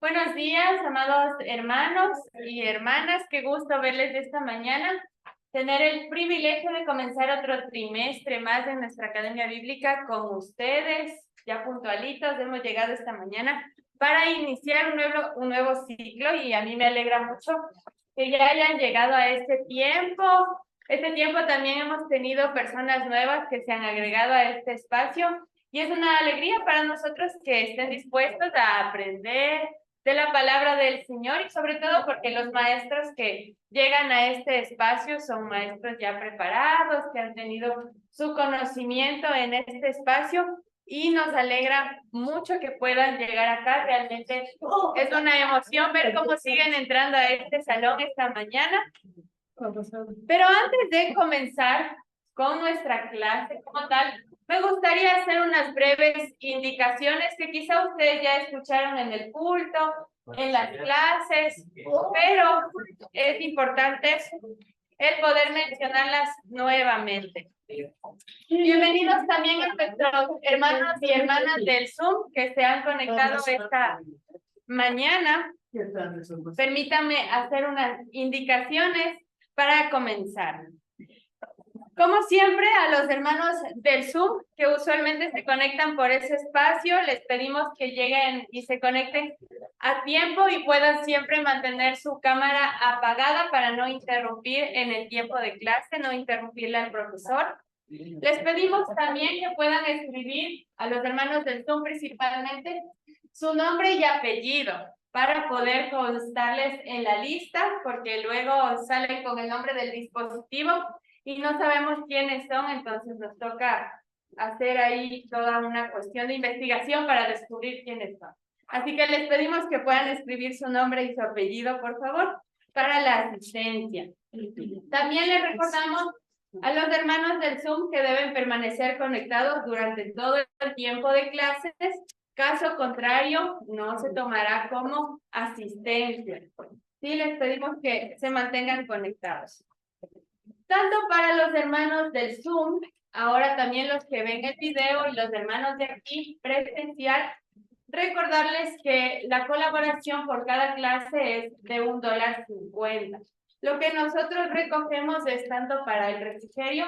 Buenos días, amados hermanos y hermanas. Qué gusto verles esta mañana. Tener el privilegio de comenzar otro trimestre más en nuestra Academia Bíblica con ustedes. Ya puntualitos, hemos llegado esta mañana para iniciar un nuevo ciclo y a mí me alegra mucho que ya hayan llegado a este tiempo. Este tiempo también hemos tenido personas nuevas que se han agregado a este espacio y es una alegría para nosotros que estén dispuestos a aprender de la palabra del Señor y sobre todo porque los maestros que llegan a este espacio son maestros ya preparados, que han tenido su conocimiento en este espacio y nos alegra mucho que puedan llegar acá. Realmente es una emoción ver cómo siguen entrando a este salón esta mañana. Pero antes de comenzar con nuestra clase como tal, me gustaría hacer unas breves indicaciones que quizá ustedes ya escucharon en el culto, en las clases, pero es importante el poder mencionarlas nuevamente. Bienvenidos también a nuestros hermanos y hermanas del Zoom que se han conectado esta mañana. Permítanme hacer unas indicaciones para comenzar. Como siempre, a los hermanos del Zoom que usualmente se conectan por ese espacio, les pedimos que lleguen y se conecten a tiempo y puedan siempre mantener su cámara apagada para no interrumpir en el tiempo de clase, no interrumpirle al profesor. Les pedimos también que puedan escribir a los hermanos del Zoom principalmente su nombre y apellido para poder constarles en la lista, porque luego salen con el nombre del dispositivo y no sabemos quiénes son, entonces nos toca hacer ahí toda una cuestión de investigación para descubrir quiénes son. Así que les pedimos que puedan escribir su nombre y su apellido, por favor, para la asistencia. También les recordamos a los hermanos del Zoom que deben permanecer conectados durante todo el tiempo de clases. Caso contrario, no se tomará como asistencia. Sí, les pedimos que se mantengan conectados. Tanto para los hermanos del Zoom, ahora también los que ven el video y los hermanos de aquí presencial, recordarles que la colaboración por cada clase es de $1.50. Lo que nosotros recogemos es tanto para el refrigerio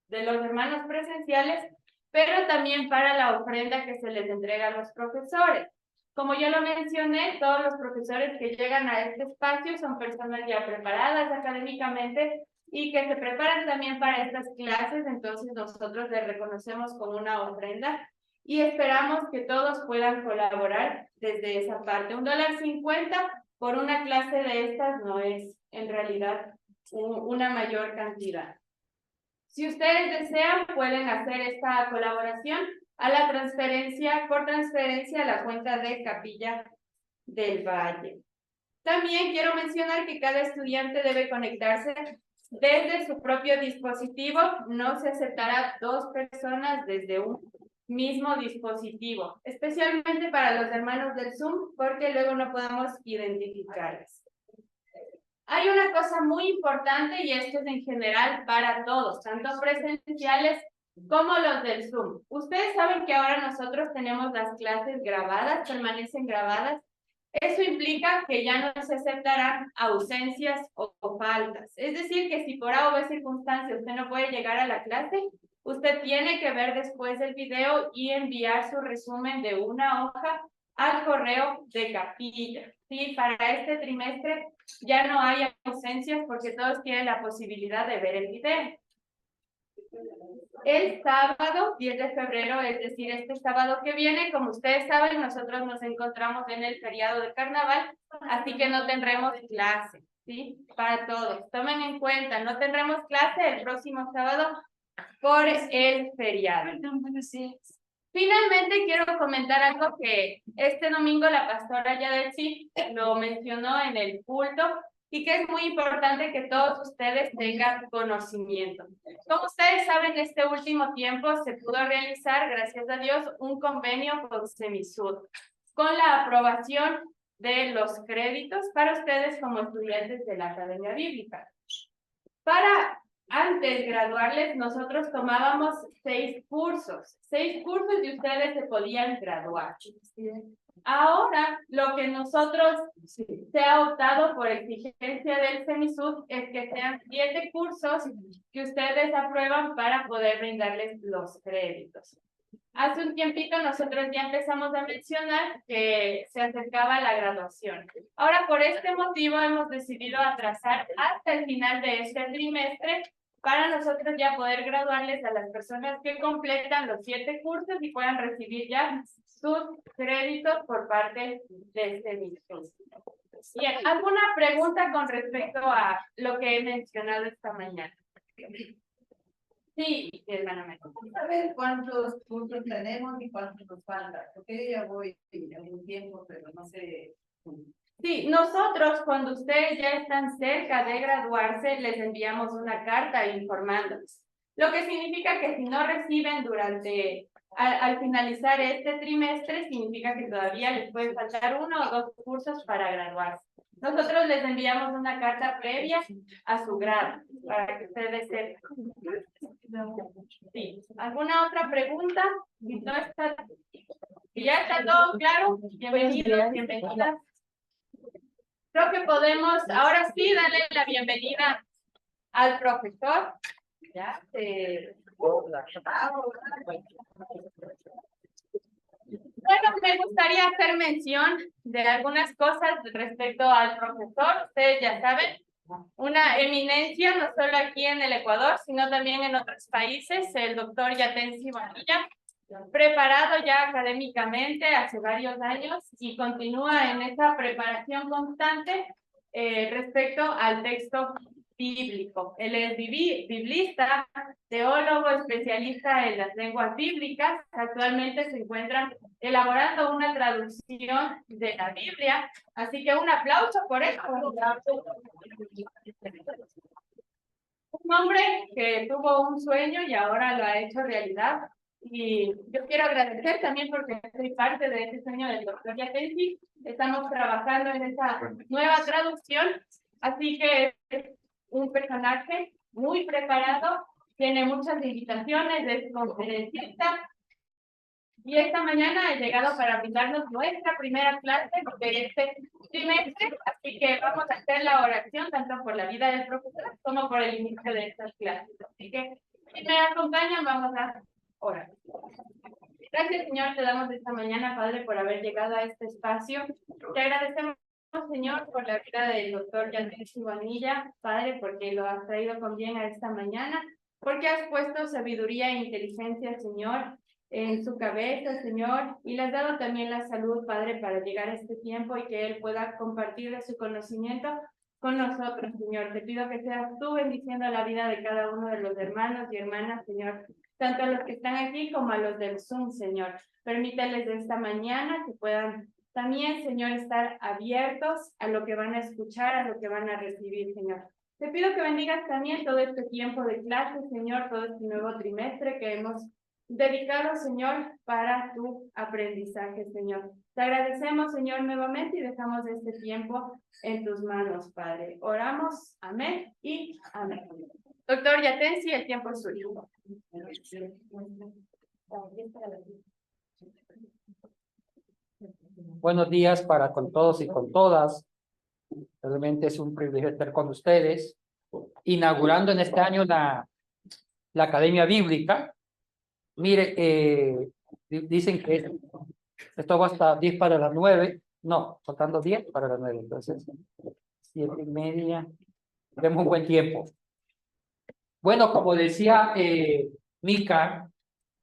de los hermanos presenciales, pero también para la ofrenda que se les entrega a los profesores. Como yo lo mencioné, todos los profesores que llegan a este espacio son personas ya preparadas académicamente y que se preparan también para estas clases, entonces nosotros les reconocemos con una ofrenda y esperamos que todos puedan colaborar desde esa parte. $1.50 por una clase de estas no es en realidad una mayor cantidad. Si ustedes desean, pueden hacer esta colaboración a la transferencia, por transferencia a la cuenta de Capilla del Valle. También quiero mencionar que cada estudiante debe conectarse desde su propio dispositivo. No se aceptará 2 personas desde un mismo dispositivo, especialmente para los hermanos del Zoom, porque luego no podemos identificarles. Hay una cosa muy importante y esto es en general para todos, tanto presenciales como los del Zoom. Ustedes saben que ahora nosotros tenemos las clases grabadas, permanecen grabadas. Eso implica que ya no se aceptarán ausencias o faltas. Es decir, que si por A o B circunstancia usted no puede llegar a la clase, usted tiene que ver después el video y enviar su resumen de una hoja al correo de Capilla. Sí, para este trimestre ya no hay ausencias porque todos tienen la posibilidad de ver el video. El sábado 10 de febrero, es decir, este sábado que viene, como ustedes saben, nosotros nos encontramos en el feriado de carnaval, así que no tendremos clase, ¿sí? Para todos. Tomen en cuenta, no tendremos clase el próximo sábado por el feriado. Finalmente, quiero comentar algo que este domingo la pastora Yadelsi lo mencionó en el culto y que es muy importante que todos ustedes tengan conocimiento. Como ustedes saben, este último tiempo se pudo realizar, gracias a Dios, un convenio con Semisud, con la aprobación de los créditos para ustedes como estudiantes de la Academia Bíblica. Para Antes graduarles, nosotros tomábamos 6 cursos. 6 cursos y ustedes se podían graduar. Ahora, lo que nosotros se ha optado por exigencia del CENISUD es que sean 7 cursos que ustedes aprueban para poder brindarles los créditos. Hace un tiempito nosotros ya empezamos a mencionar que se acercaba la graduación. Ahora, por este motivo, hemos decidido atrasar hasta el final de este trimestre para nosotros ya poder graduarles a las personas que completan los 7 cursos y puedan recibir ya sus créditos por parte de este mismo. Bien, ¿alguna pregunta con respecto a lo que he mencionado esta mañana? Sí, hermana María. A ver cuántos cursos tenemos y cuántos nos faltan, porque yo ya voy en algún tiempo, pero no sé. Sí, nosotros cuando ustedes ya están cerca de graduarse, les enviamos una carta informándoles. Lo que significa que si no reciben al finalizar este trimestre, significa que todavía les puede faltar 1 o 2 cursos para graduarse. Nosotros les enviamos una carta previa a su grado, para que ustedes sepan. Sí. ¿Alguna otra pregunta? Si no está, si ya está todo claro, bienvenidos, bienvenidas. Creo que podemos, ahora sí, darle la bienvenida al profesor. Ya, Bueno, me gustaría hacer mención de algunas cosas respecto al profesor. Ustedes ya saben, una eminencia no solo aquí en el Ecuador, sino también en otros países, el doctor Yatensi Bonilla, preparado ya académicamente hace varios años y continúa en esa preparación constante respecto al texto bíblico. Él es biblista, teólogo, especialista en las lenguas bíblicas. Actualmente se encuentra elaborando una traducción de la Biblia, así que un aplauso por eso. Un hombre que tuvo un sueño y ahora lo ha hecho realidad. Y yo quiero agradecer también porque soy parte de ese sueño del doctor Yatensi. Estamos trabajando en esa nueva traducción, así que es un personaje muy preparado, tiene muchas invitaciones, es conferencista. Y esta mañana ha llegado para brindarnos nuestra primera clase de este trimestre, así que vamos a hacer la oración tanto por la vida del profesor como por el inicio de estas clases. Así que si me acompañan, vamos a orar. Gracias, Señor, te damos esta mañana, Padre, por haber llegado a este espacio. Te agradecemos, Señor, por la vida del doctor Yatensi Bonilla, Padre, porque lo has traído con bien a esta mañana, porque has puesto sabiduría e inteligencia, Señor, en su cabeza, Señor, y le has dado también la salud, Padre, para llegar a este tiempo y que Él pueda compartir de su conocimiento con nosotros, Señor. Te pido que seas tú bendiciendo la vida de cada uno de los hermanos y hermanas, Señor, tanto a los que están aquí como a los del Zoom, Señor. Permíteles de esta mañana que puedan también, Señor, estar abiertos a lo que van a escuchar, a lo que van a recibir, Señor. Te pido que bendigas también todo este tiempo de clase, Señor, todo este nuevo trimestre que hemos dedicado, Señor, para tu aprendizaje, Señor. Te agradecemos, Señor, nuevamente y dejamos este tiempo en tus manos, Padre. Oramos, amén y amén. Doctor Yatensi, el tiempo es suyo. Buenos días para con todos y con todas. Realmente es un privilegio estar con ustedes, inaugurando en este año la Academia Bíblica. Mire, dicen que esto va hasta 10 para las 9. No, faltando 10 para las 9. Entonces, 7:30. Tenemos un buen tiempo. Bueno, como decía Mica,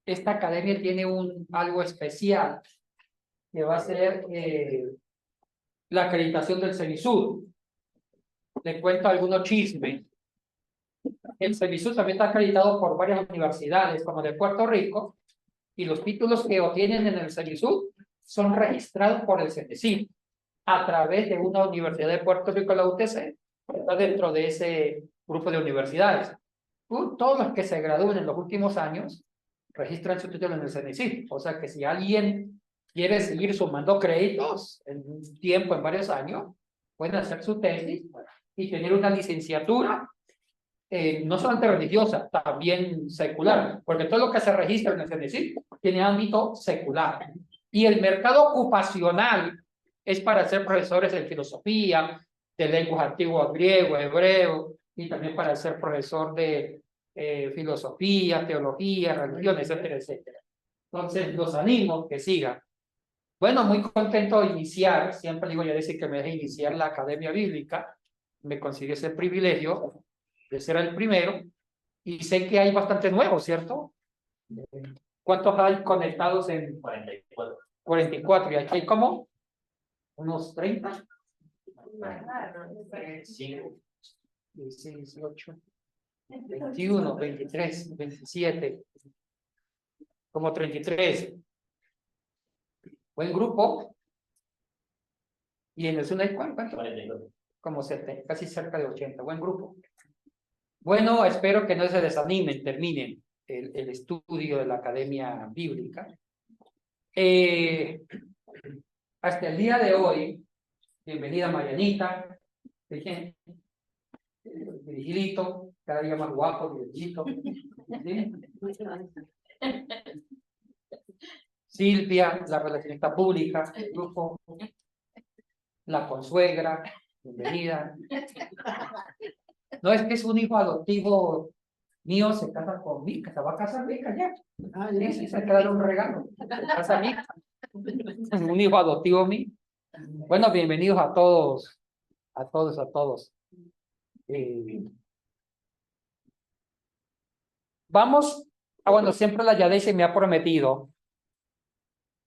esta academia tiene algo especial, que va a ser la acreditación del CENISUD. Le cuento algunos chismes. El CENISUD también está acreditado por varias universidades, como de Puerto Rico, y los títulos que obtienen en el CENISUD son registrados por el CENESID a través de una universidad de Puerto Rico, la UTC, que está dentro de ese grupo de universidades. Todos los que se gradúen en los últimos años registran su título en el CENESID. O sea que si alguien quiere seguir sumando créditos en un tiempo, en varios años, pueden hacer su tesis y tener una licenciatura no solamente religiosa, también secular, porque todo lo que se registra en el CNCIP tiene ámbito secular. Y el mercado ocupacional es para ser profesores de filosofía, de lenguas antiguas, griego, hebreo, y también para ser profesor de filosofía, teología, religión, etcétera, etcétera. Entonces, los animo que sigan. Bueno, muy contento de iniciar, siempre digo ya decir que me deje iniciar la Academia Bíblica, me consigue ese privilegio de ser el primero, y sé que hay bastante nuevos, ¿cierto? ¿Cuántos hay conectados en 44? 44, y aquí hay como unos 30. 5, 16, 18, 21, 23, 27, como 33. Buen grupo. Y en el sur hay ¿cuánto? Como 70, casi cerca de 80. Buen grupo. Bueno, espero que no se desanimen, terminen el estudio de la Academia Bíblica. Hasta el día de hoy, bienvenida Marianita, Virgilito, cada día más guapo, Virgilito. ¿Sí? Silvia, la relacionista pública, el grupo, la consuegra, bienvenida. No, es que es un hijo adoptivo mío, se casa con Mica, se va a casar Mica ya. Sí, se queda un regalo. Se casa Mica. Un hijo adoptivo mío. Bueno, bienvenidos a todos, a todos, a todos. Vamos, bueno, siempre la Yadese me ha prometido,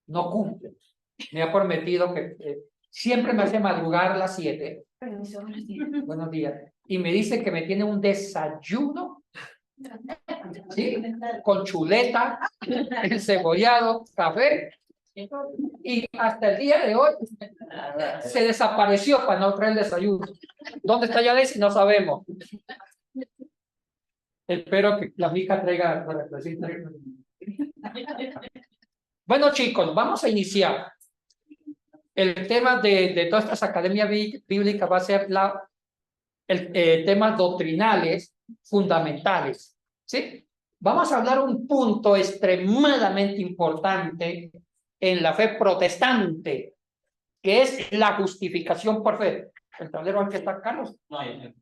no cumple, me ha prometido que siempre me hace madrugar a las 7. Buenos días. Y me dice que me tiene un desayuno, ¿sí? Con chuleta, encebollado, café. Y hasta el día de hoy se desapareció para no traer el desayuno. ¿Dónde está Yadesi? No sabemos. Espero que la mica traiga. Bueno, chicos, vamos a iniciar. El tema de todas estas academias bíblicas va a ser temas doctrinales fundamentales, ¿sí? Vamos a hablar un punto extremadamente importante en la fe protestante, que es la justificación por fe. ¿El tablero al que está Carlos? No, ahí.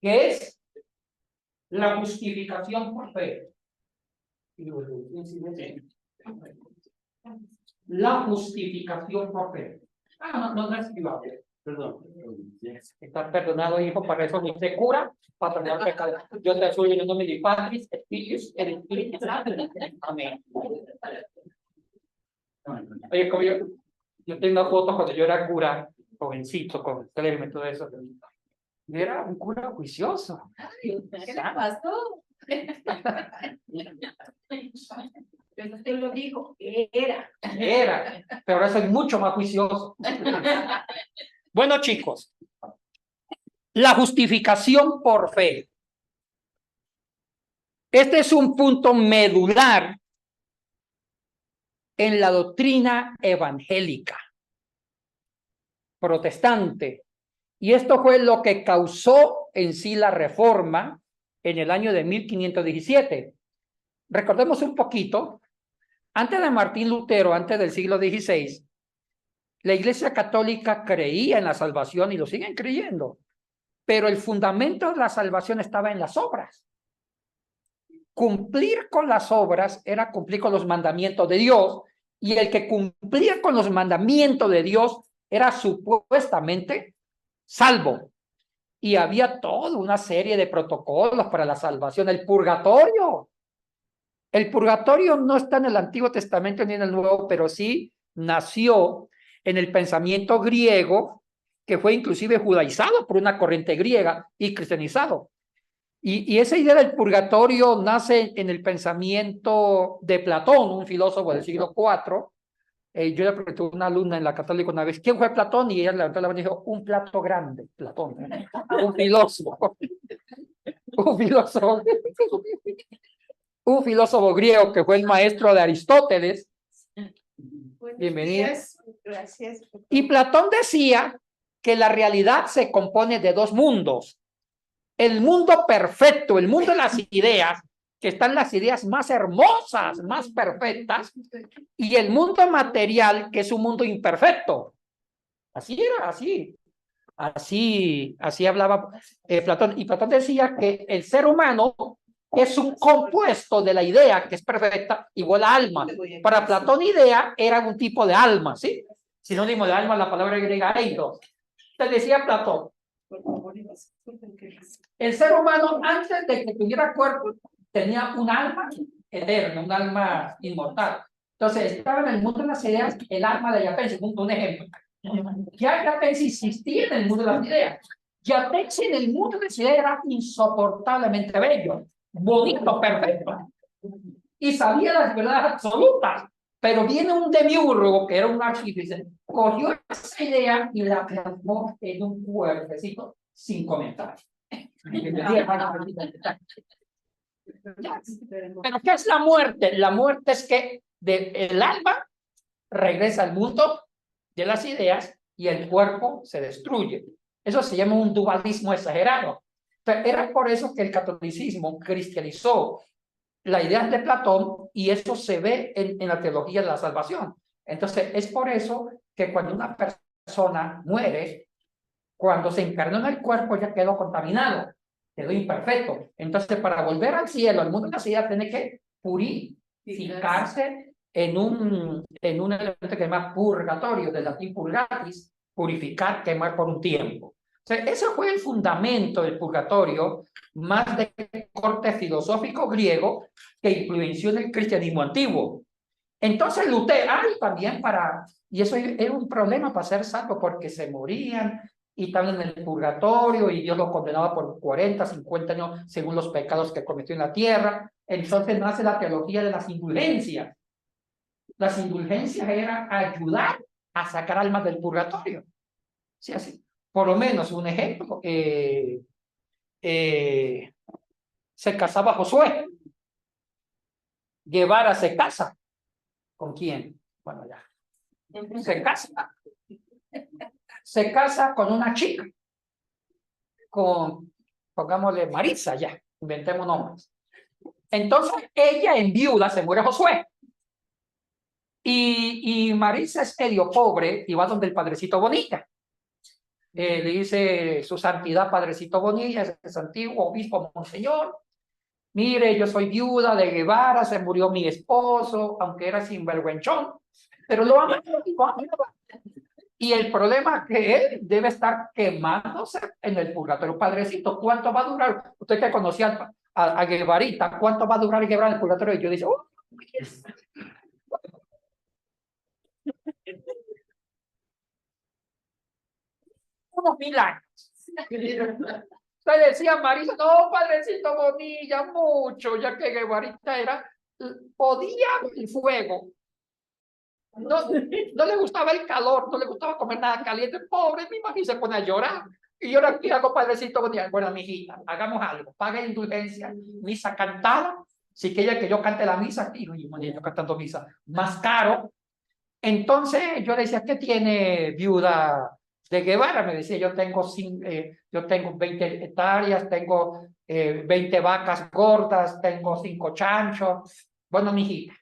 ¿Qué es la justificación por fe? La justificación por fe. No es privable. Perdón. Estás perdonado, hijo, para eso ni se cura, para perdonar pecado. Yo te ayudo en el nombre de Patris, Espíritus, el Espíritu Santo. Amén. Oye, como yo tengo una foto cuando yo era cura, jovencito, con Clerme y todo eso. Yo era un cura juicioso. ¿Qué le pasó? Pero usted lo dijo, era, pero ahora soy mucho más juicioso. Bueno, chicos, la justificación por fe. Este es un punto medular en la doctrina evangélica protestante. Y esto fue lo que causó en sí la reforma en el año de 1517. Recordemos un poquito, antes de Martín Lutero, antes del siglo XVI, la Iglesia Católica creía en la salvación y lo siguen creyendo, pero el fundamento de la salvación estaba en las obras. Cumplir con las obras era cumplir con los mandamientos de Dios, y el que cumplía con los mandamientos de Dios era supuestamente salvo. Y había toda una serie de protocolos para la salvación. El purgatorio no está en el Antiguo Testamento ni en el Nuevo, pero sí nació en el pensamiento griego, que fue inclusive judaizado por una corriente griega y cristianizado. Y esa idea del purgatorio nace en el pensamiento de Platón, un filósofo del siglo IV. Yo le pregunté a una alumna en la Católica una vez, ¿quién fue Platón? Y ella levantó la mano y dijo, un plato grande, Platón. Un filósofo. Un filósofo griego que fue el maestro de Aristóteles. Bienvenida. Gracias. Y Platón decía que la realidad se compone de dos mundos. El mundo perfecto, el mundo de las ideas, que están las ideas más hermosas, más perfectas, y el mundo material, que es un mundo imperfecto. Así era, así hablaba Platón. Y Platón decía que el ser humano es un compuesto de la idea, que es perfecta, igual a alma. Para Platón, idea era un tipo de alma, ¿sí? Sinónimo de alma, la palabra griega eidos. Entonces decía Platón, el ser humano, antes de que tuviera cuerpo, tenía un alma eterna, un alma inmortal. Entonces, estaba en el mundo de las ideas, el alma de Yapense, un ejemplo. Ya Yapense existía en el mundo de las ideas. Yapense en el mundo de las ideas era insoportablemente bello, bonito, perfecto. Y sabía las verdades absolutas. Pero viene un demiurgo, que era un artífice, cogió esa idea y la plasmó en un cuerpecito sin comentar. Pero ¿qué es la muerte? La muerte es que el alma regresa al mundo de las ideas y el cuerpo se destruye. Eso se llama un dualismo exagerado. Entonces, era por eso que el catolicismo cristianizó la idea de Platón y eso se ve en la teología de la salvación. Entonces, es por eso que cuando una persona muere, cuando se encarnó en el cuerpo ya quedó contaminado, quedó imperfecto. Entonces, para volver al cielo, al mundo de la ciudad, tiene que purificarse en un elemento que se llama purgatorio, del latín purgatis, purificar, quemar por un tiempo. O sea, ese fue el fundamento del purgatorio, más de corte filosófico griego, que influenció en el cristianismo antiguo. Entonces Lutero, también y eso era un problema para ser salvo, porque se morían y estaban en el purgatorio y Dios los condenaba por 40, 50 años según los pecados que cometió en la tierra. Entonces nace la teología de las indulgencias. Las indulgencias eran ayudar a sacar almas del purgatorio. Sí, así. Por lo menos un ejemplo, se casaba Josué. Guevara se casa. ¿Con quién? Bueno, ya. Se casa con una chica, pongámosle Marisa, ya, inventemos nombres. Entonces ella en viuda se muere Josué. Y Marisa es medio pobre y va donde el Padrecito Bonilla. Le dice su santidad Padrecito Bonilla, es antiguo obispo monseñor. Mire, yo soy viuda de Guevara, se murió mi esposo, aunque era sinvergüenchón, pero lo amaba. Y el problema es que él debe estar quemándose en el purgatorio. Padrecito, ¿cuánto va a durar? Usted que conocía a Guevarita, ¿cuánto va a durar Guevara en el purgatorio? Y yo dije, unos 1000 años. Entonces decía Marisa, no, Padrecito Bonilla, mucho, ya que Guevarita podía el fuego. No le gustaba el calor, no le gustaba comer nada caliente. Pobre, mi mamá se pone a llorar. Y yo le hago, Padrecito Bonilla, bueno, mijita, hagamos algo, pague indulgencia, misa cantada, si quiere que yo cante la misa, y yo cantando misa, más caro. Entonces yo le decía, ¿qué tiene viuda de Guevara? Me decía, yo tengo 20 hectáreas, tengo 20 vacas gordas, tengo 5 chanchos. Bueno, mijita,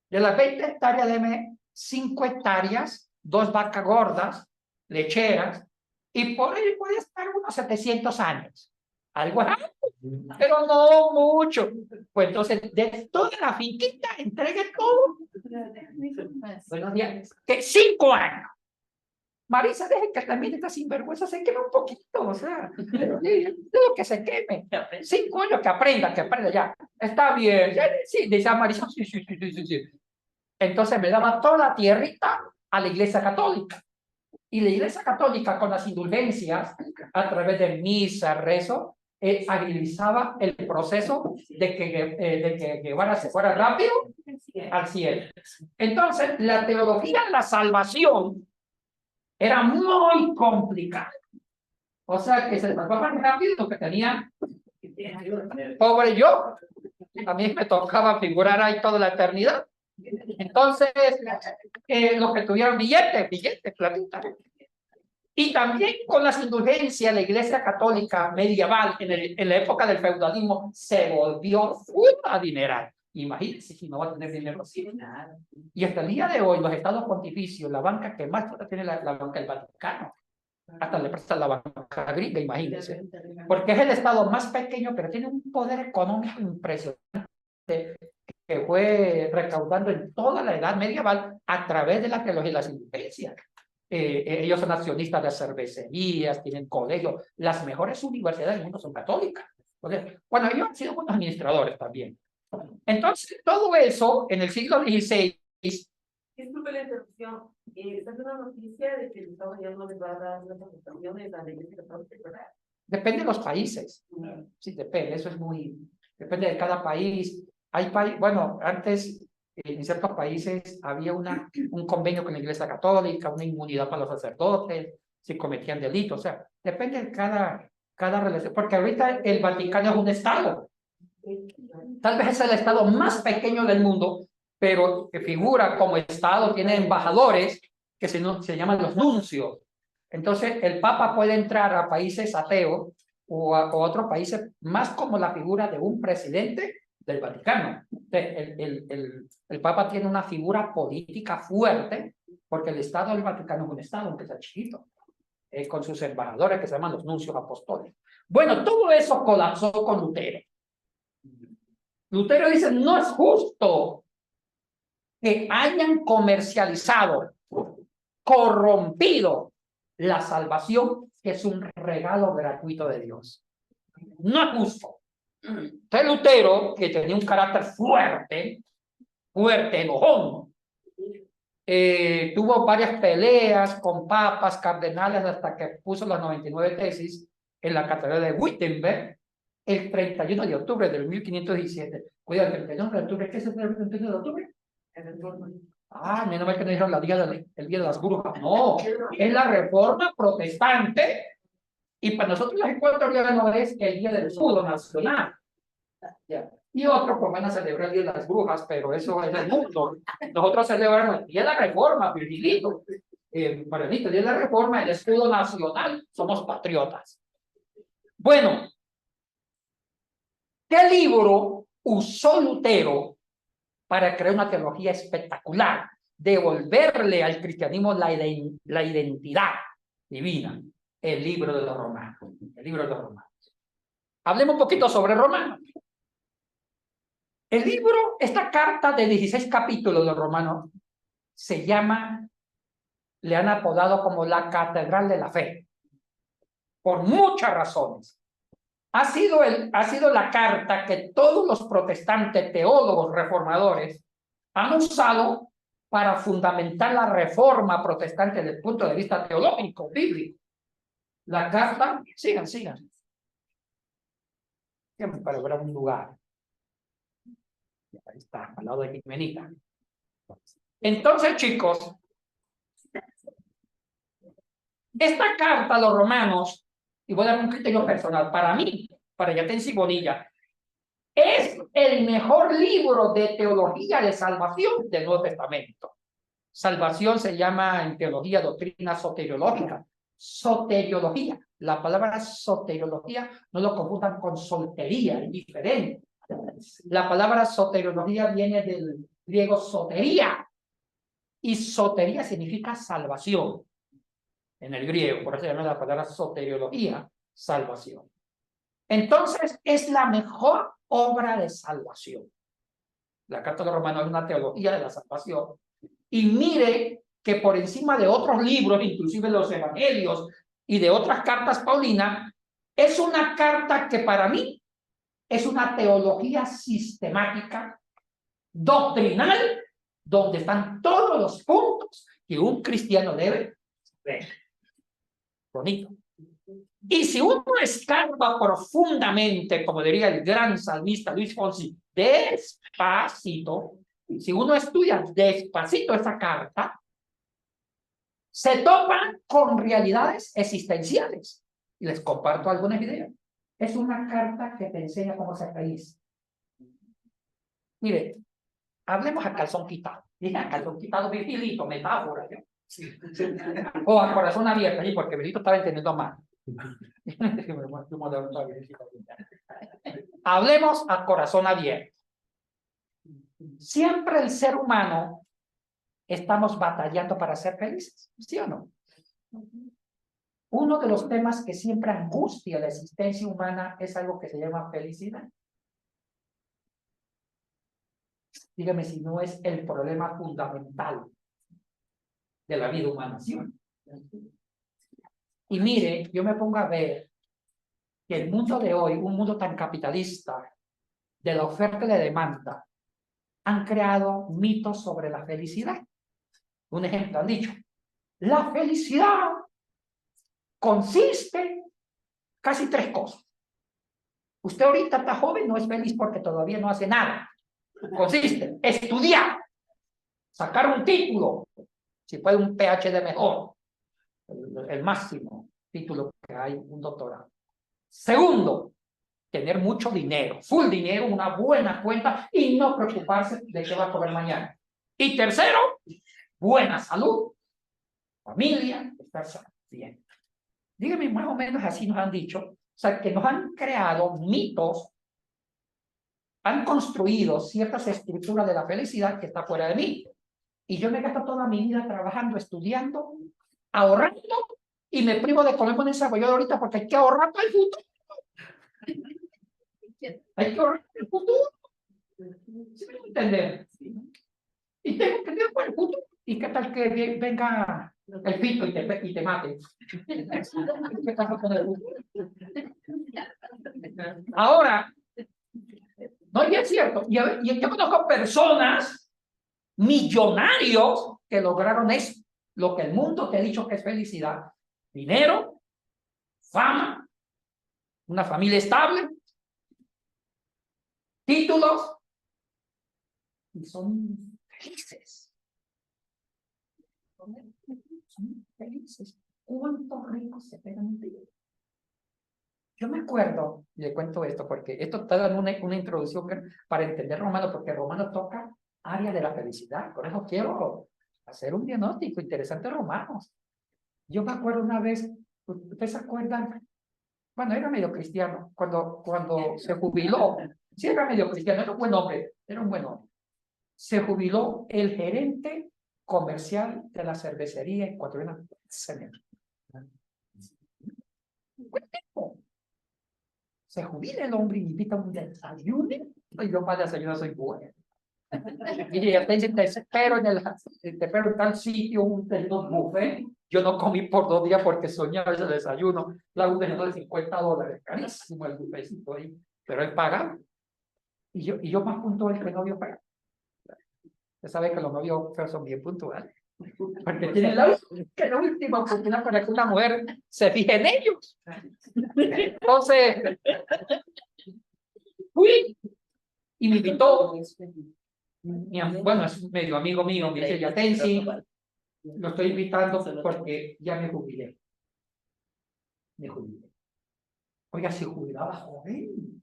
de las 20 hectáreas, deme 5 hectáreas, 2 vacas gordas, lecheras, y por ahí puede estar unos 700 años. Algo así, pero no mucho. Pues entonces, de toda la finquita, entregue todo. Buenos días. Que 5 años. Marisa, deje que también esta sinvergüenza se queme un poquito, o sea, de lo que se queme. 5 años que aprenda ya. Está bien. Sí, decía Marisa, sí. Entonces me daba toda la tierrita a la Iglesia Católica. Y la Iglesia Católica, con las indulgencias, a través de misa, rezo, agilizaba el proceso de que Guevara se fuera rápido al cielo. Entonces, la teología de la salvación era muy complicada. O sea, que se salvaban rápido lo que tenían. Pobre yo, a mí me tocaba figurar ahí toda la eternidad. Entonces, los que tuvieron billetes, platita. Y también con las indulgencias, la Iglesia Católica medieval en la época del feudalismo se volvió adineral. Imagínense si no va a tener dinero así. Y hasta el día de hoy, los estados pontificios, la banca que más tiene la banca del Vaticano, hasta le presta la banca gringa, imagínense. Porque es el estado más pequeño, pero tiene un poder económico impresionante que fue recaudando en toda la edad medieval a través de la teología y las indulgencias. Ellos son accionistas de cervecerías, tienen colegios, las mejores universidades del mundo son católicas. Entonces, bueno, ellos han sido buenos administradores también. Entonces, todo eso en el siglo XVI. Disculpe la interrupción. Esta es una noticia de que el Estado ya no les va a dar las aportaciones a la Iglesia Católica, ¿verdad? Depende de los países. Sí, depende. Eso es muy. Depende de cada país. Hay bueno, antes en ciertos países había un convenio con la Iglesia Católica, una inmunidad para los sacerdotes, si cometían delitos. O sea, depende de cada relación. Porque ahorita el Vaticano es un Estado. Tal vez es el Estado más pequeño del mundo, pero que figura como Estado, tiene embajadores que se llaman los nuncios. Entonces, el Papa puede entrar a países ateos o a otros países más como la figura de un presidente del Vaticano. El Papa tiene una figura política fuerte porque el Estado del Vaticano es un Estado, aunque sea chiquito, con sus embajadores que se llaman los nuncios apóstoles. Bueno, todo eso colapsó con Lutero. Lutero dice, no es justo que hayan comercializado, corrompido la salvación, que es un regalo gratuito de Dios. No es justo. Entonces Lutero, que tenía un carácter fuerte, enojón, tuvo varias peleas con papas, cardenales, hasta que puso las 99 tesis en la catedral de Wittenberg, el 31 de octubre del 1517. Cuidado, el 31 de octubre, ¿qué es el 31 de octubre? Menos mal que no dijeron el día de las brujas. No, es la reforma protestante. Y para nosotros los ecuatorianos es el día del escudo nacional. Y otros pues van a celebrar el día de las brujas, pero eso es el mundo. Nosotros celebramos el día de la reforma, Virgilito. Marianito, el día de la reforma, el escudo nacional. Somos patriotas. Bueno, ¿qué libro usó Lutero para crear una teología espectacular, devolverle al cristianismo la identidad divina? El libro de los Romanos. El libro de los Romanos. Hablemos un poquito sobre Romanos. El libro, esta carta de 16 capítulos de los Romanos, se llama, le han apodado como la Catedral de la Fe, por muchas razones. Ha sido la carta que todos los protestantes, teólogos, reformadores, han usado para fundamentar la reforma protestante desde el punto de vista teológico, bíblico. La carta, sigan. Para ver un lugar. Ahí está, al lado de Jimenita. Entonces, chicos, esta carta a los romanos, y voy a dar un criterio personal, para mí, para Yatensi Bonilla, es el mejor libro de teología de salvación del Nuevo Testamento. Salvación se llama en teología doctrina soteriológica. Soteriología. La palabra soteriología no lo confundan con soltería, es diferente. La palabra soteriología viene del griego sotería. Y sotería significa salvación en el griego. Por eso se llama la palabra soteriología, salvación. Entonces, es la mejor obra de salvación. La carta de los Romanos es una teología de la salvación. Y mire que por encima de otros libros, inclusive los evangelios y de otras cartas paulinas, es una carta que para mí es una teología sistemática, doctrinal, donde están todos los puntos que un cristiano debe ver. Bonito. Y si uno escarba profundamente, como diría el gran salmista Luis Fonsi, despacito, si uno estudia despacito esa carta, se topan con realidades existenciales. Y les comparto algunas ideas. Es una carta que te enseña cómo ser feliz. Mire, hablemos a calzón quitado. Dije a calzón quitado, Virgilito, metáfora. O a corazón abierto, ¿sí? Porque Benito estaba entendiendo mal. Hablemos a corazón abierto. Siempre el ser humano estamos batallando para ser felices, ¿sí o no? Uno de los temas que siempre angustia la existencia humana es algo que se llama felicidad. Dígame si no es el problema fundamental de la vida humana, ¿sí? Y mire, yo me pongo a ver que el mundo de hoy, un mundo tan capitalista, de la oferta y la demanda, han creado mitos sobre la felicidad. Un ejemplo, han dicho, la felicidad consiste casi tres cosas. Usted ahorita está joven, no es feliz porque todavía no hace nada. Consiste estudiar, sacar un título, si puede un PhD mejor, el máximo título que hay, un doctorado. Segundo, tener mucho dinero, full dinero, una buena cuenta y no preocuparse de qué va a comer mañana. Y tercero, buena salud, familia, estar bien. Dígame, más o menos así nos han dicho, o sea, que nos han creado mitos, han construido ciertas estructuras de la felicidad que está fuera de mí. Y yo me gasto toda mi vida trabajando, estudiando, ahorrando, y me privo de comer buen desarrollado ahorita porque hay que ahorrar para el futuro. Hay que ahorrar para el futuro. ¿Sí me entender? Y tengo que tener para el futuro. ¿Y qué tal que venga el pito y te mate? ¿Qué pasa con el futuro? Ahora, no, y es cierto. Y yo conozco personas, millonarios, que lograron eso. Lo que el mundo te ha dicho que es felicidad. Dinero, fama, una familia estable, títulos, y son felices. Son felices. ¿Cuántos ricos se pegan un tiro? Yo me acuerdo, y le cuento esto, porque esto está dando una introducción para entender Romano, porque Romano toca área de la felicidad. Por eso quiero hacer un diagnóstico interesante de Romanos. Yo me acuerdo una vez, ¿ustedes se acuerdan? Bueno, era medio cristiano, cuando se jubiló, sí era medio cristiano, era un buen hombre, era un buen hombre. Se jubiló el gerente comercial de la cervecería ecuatoriana. Se jubila el hombre y invita a un desayuno, y yo para desayuno soy bueno. Y te espero en tal sitio, un buffet. Yo no comí por 2 días porque soñaba ese desayuno. La un desayuno de $50, carísimo el buffetcito ahí, pero él pagaba. Y yo más puntual que el novio paga. Usted sabe que los novios son bien puntuales. Porque tienen la última oportunidad para que una mujer se fije en ellos. Entonces, fui y me invitó. Bueno, es medio amigo mío, me dice, Yatensi, lo estoy invitando porque ya me jubilé. Me jubilé. Oiga, se jubilaba joven.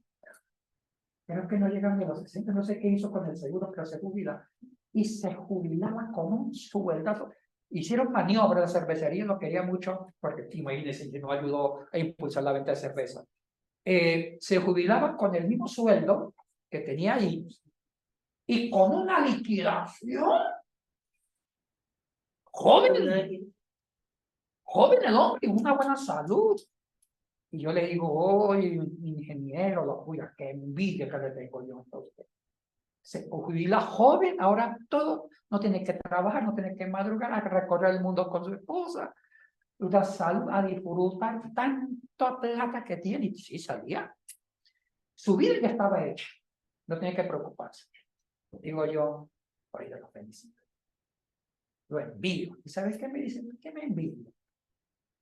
Creo que no llegan a los 60, no sé qué hizo con el seguro, pero se jubila. Y se jubilaba con un sueldazo. Hicieron maniobra de cervecería, lo quería mucho, porque imagínense que no ayudó a impulsar la venta de cerveza. Se jubilaba con el mismo sueldo que tenía ahí, y con una liquidación. Joven el hombre, una buena salud. Y yo le digo, oye, ingeniero, lo cuida, qué envidia que le tengo yo a usted. Se jubila joven, ahora todo, no tiene que trabajar, no tiene que madrugar, a recorrer el mundo con su esposa, la salud, a disfrutar tanta plata que tiene. Y sí, salía. Su vida ya estaba hecha, no tiene que preocuparse. Digo yo, oiga, lo felicito. Lo envidio. ¿Y sabes qué me dicen? ¿Qué me envidio?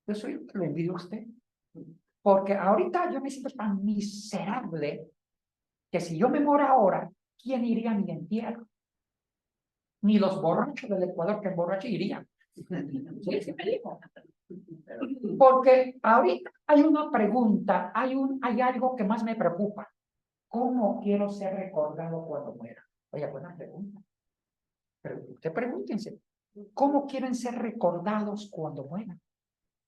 Lo envidio a usted. Porque ahorita yo me siento tan miserable que si yo me muero ahora, ¿quién iría a mi entierro? Ni los borrachos del Ecuador que emborrachan irían. Sí, me dijo. Porque ahorita hay una pregunta, hay algo que más me preocupa. ¿Cómo quiero ser recordado cuando muera? Oye, buena pregunta. Pero usted pregúntense, ¿cómo quieren ser recordados cuando mueran?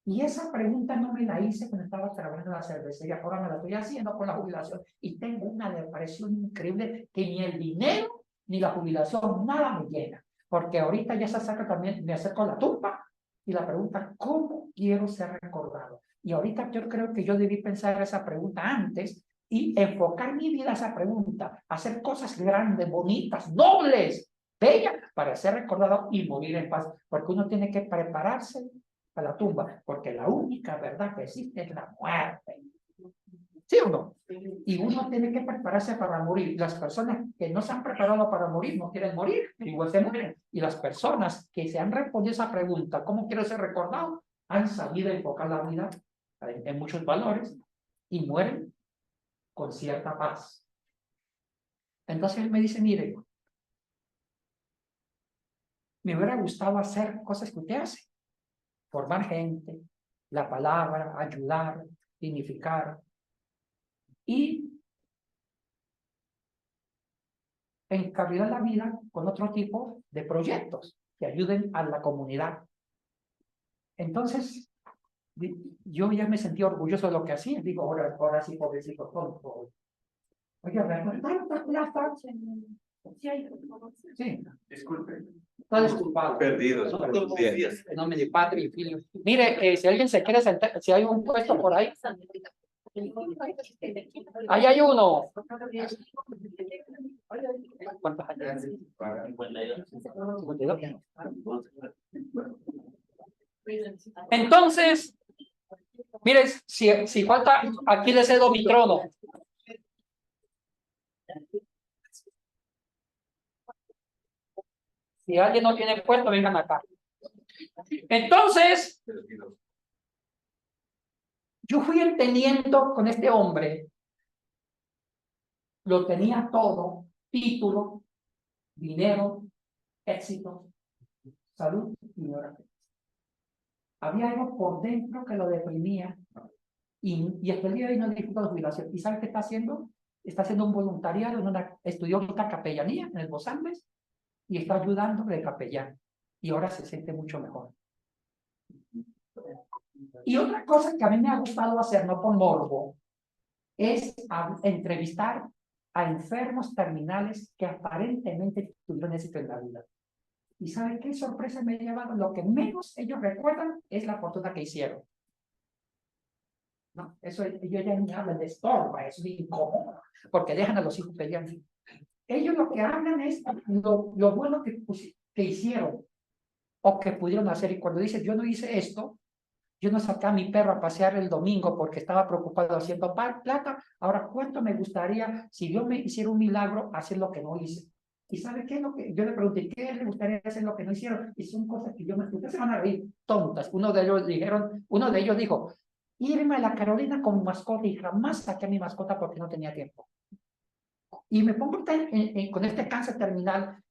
Y esa pregunta no me la hice cuando estaba trabajando en la cervecería, ahora me la estoy haciendo con la jubilación y tengo una depresión increíble que ni el dinero ni la jubilación nada me llena, porque ahorita ya se acerca también, me acerco a la tumba y la pregunta, ¿cómo quiero ser recordado? Y ahorita yo creo que yo debí pensar esa pregunta antes y enfocar mi vida a esa pregunta, hacer cosas grandes, bonitas, nobles, bellas, para ser recordado y morir en paz, porque uno tiene que prepararse a la tumba, porque la única verdad que existe es la muerte. ¿Sí o no? Y uno tiene que prepararse para morir. Las personas que no se han preparado para morir no quieren morir, igual se mueren. Y las personas que se han respondido esa pregunta, ¿cómo quiero ser recordado? Han sabido enfocar la vida en muchos valores y mueren con cierta paz. Entonces él me dice, mire, me hubiera gustado hacer cosas que usted hace. Formar gente, la palabra, ayudar, dignificar y encarrilar la vida con otro tipo de proyectos que ayuden a la comunidad. Entonces, yo ya me sentí orgulloso de lo que hacía. Digo, ahora sí, pobrecito tonto. Oye, tanta plata. Sí. Disculpe. Está disculpado. Perdidos. En nombre de Padre y Filho. Mire, si alguien se quiere sentar, si hay un puesto por ahí. Ahí hay uno. ¿Cuántos años? 52. Entonces, mire, si falta, aquí le cedo mi trono. Si alguien no tiene puesto, vengan acá. Entonces, yo fui entendiendo con este hombre, lo tenía todo, título, dinero, éxito, salud y oración. Había algo por dentro que lo deprimía y hasta el día de hoy no disfruta de jubilación. ¿Y sabe qué está haciendo? Está haciendo un voluntariado, estudió ahorita capellanía en el Bozambes y está ayudando de capellán. Y ahora se siente mucho mejor. Y otra cosa que a mí me ha gustado hacer, no por morbo, es entrevistar a enfermos terminales que aparentemente tuvieron éxito en la vida. ¿Y saben qué sorpresa me ha llevado? Lo que menos ellos recuerdan es la fortuna que hicieron. No, eso ellos ya ni hablan de estorba, es incómodo, porque dejan a los hijos peleando. Ellos lo que hablan es lo bueno que hicieron o que pudieron hacer. Y cuando dicen, yo no hice esto, yo no saqué a mi perro a pasear el domingo porque estaba preocupado haciendo plata. Ahora, ¿cuánto me gustaría, si Dios me hiciera un milagro, hacer lo que no hice? ¿Y sabe qué es lo que yo le pregunté? ¿Qué le gustaría hacer lo que no hicieron? Y son cosas que ustedes se van a reír, tontas. Uno de ellos dijo, irme a la Carolina con mi mascota y jamás saqué a mi mascota porque no tenía tiempo. Y me pongo con este cáncer terminal,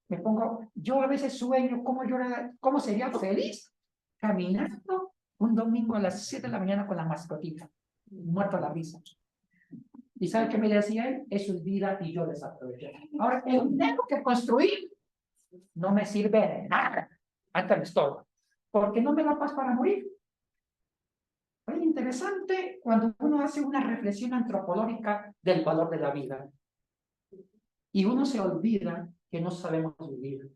yo a veces sueño cómo sería feliz caminando un domingo a las 7 de la mañana con la mascotita, muerto a la risa. ¿Y sabe qué me decía él? Eso es vida y yo desaproveché. Ahora, el dinero que construí no me sirve de nada. Antes me estorba. Porque no me da paz para morir. Es interesante cuando uno hace una reflexión antropológica del valor de la vida. Y uno se olvida que no sabemos vivir.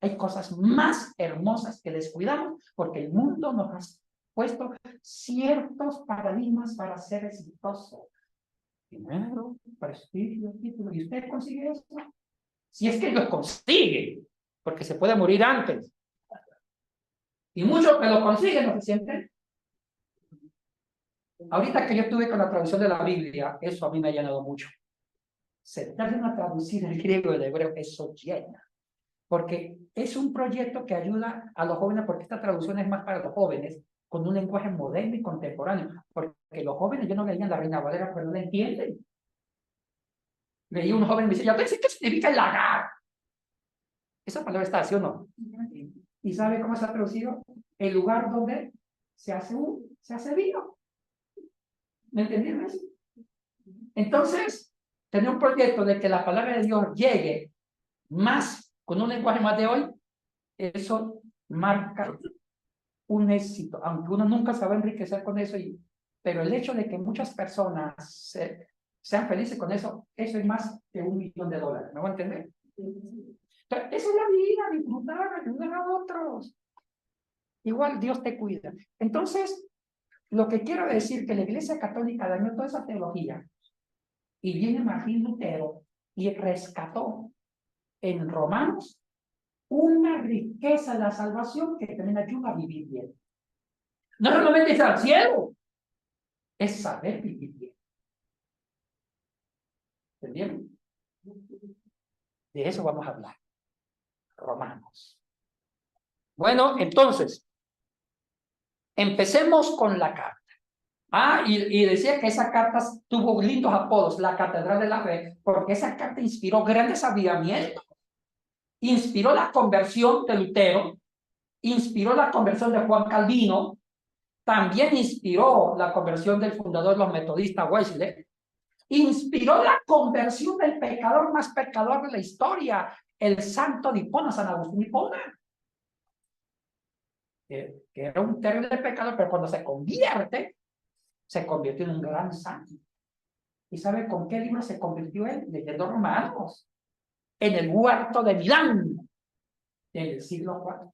Hay cosas más hermosas que descuidamos porque el mundo nos ha puesto ciertos paradigmas para ser exitoso. Dinero, prestigio, título. ¿Y usted consigue eso? Si es que lo consigue, porque se puede morir antes. Y muchos que lo consiguen no se sienten. Ahorita que yo estuve con la traducción de la Biblia, eso a mí me ha llenado mucho. Sentarse a traducir el griego y el hebreo, eso llena. Porque es un proyecto que ayuda a los jóvenes, porque esta traducción es más para los jóvenes, con un lenguaje moderno y contemporáneo. Porque los jóvenes, yo no leía la Reina Valera, pero no la entienden. Leí un joven y me dice, ya pensé qué significa el lagar. Esa palabra está así o no. ¿Y sabe cómo se ha traducido? El lugar donde se hace vino. ¿Me entendieron eso? Entonces, tener un proyecto de que la palabra de Dios llegue más, con un lenguaje más de hoy, eso marca un éxito, aunque uno nunca se va a enriquecer con eso, pero el hecho de que muchas personas sean felices con eso, eso es más que $1.000.000. ¿Me voy a entender? Entonces, esa es la vida, disfrutar, ayudar a otros. Igual Dios te cuida. Entonces, lo que quiero decir que la Iglesia Católica dañó toda esa teología y viene Martín Lutero y rescató en Romanos una riqueza de la salvación que también ayuda a vivir bien. No solamente es al cielo, es saber vivir bien. ¿Entendieron? De eso vamos a hablar. Romanos. Bueno, entonces, empecemos con la carta. Y decía que esa carta tuvo lindos apodos, la Catedral de la Fe, porque esa carta inspiró grandes avivamientos. Inspiró la conversión de Lutero, inspiró la conversión de Juan Calvino, también inspiró la conversión del fundador de los metodistas, Wesley, inspiró la conversión del pecador más pecador de la historia, el santo de Hipona, San Agustín de Hipona, que era un terrible pecador, pero cuando se convirtió en un gran santo. ¿Y sabe con qué libro se convirtió él? Leyendo Romanos, en el huerto de Milán, en el siglo IV.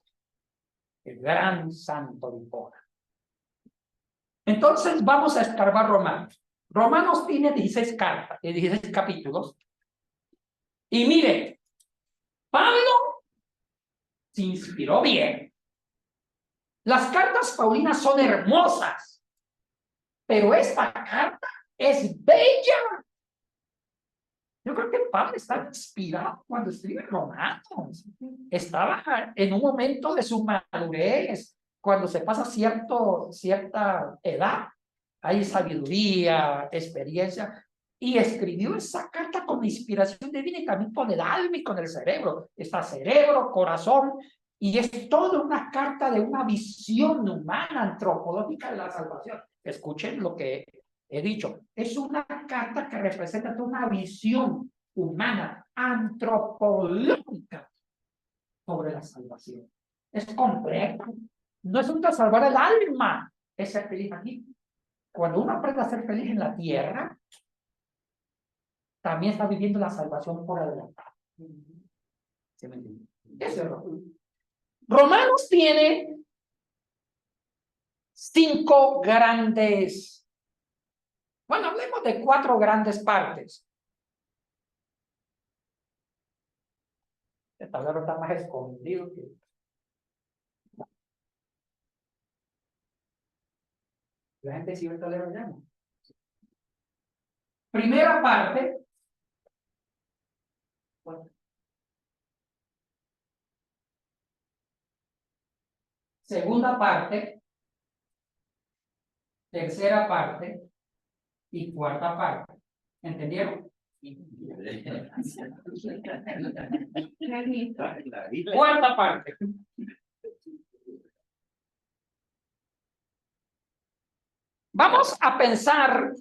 El gran santo de Hipona. Entonces vamos a escarbar Romanos. Romanos tiene 16 cartas, 16 capítulos. Y mire, Pablo se inspiró bien. Las cartas paulinas son hermosas, pero esta carta es bella. Yo creo que Pablo estaba inspirado cuando escribe Romanos. Estaba en un momento de su madurez, cuando se pasa cierta edad. Hay sabiduría, experiencia. Y escribió esa carta con inspiración divina y también con el alma y con el cerebro. Está cerebro, corazón. Y es toda una carta de una visión humana, antropológica de la salvación. Escuchen lo que he dicho. Es una carta que representa toda una visión humana, antropológica sobre la salvación. Es complejo. No es un salvar el alma, es ser feliz aquí. Cuando uno aprende a ser feliz en la tierra, también está viviendo la salvación por adelantado. ¿Sí me entiende? Eso es Romanos tiene 5 grandes, bueno, hablemos de 4 grandes partes. El tablero está más escondido que... La gente sí ve el tablero ya, ¿no? Primera parte. Bueno. Segunda parte. Tercera parte. Y cuarta parte. ¿Entendieron? Cuarta parte. Vamos a pensar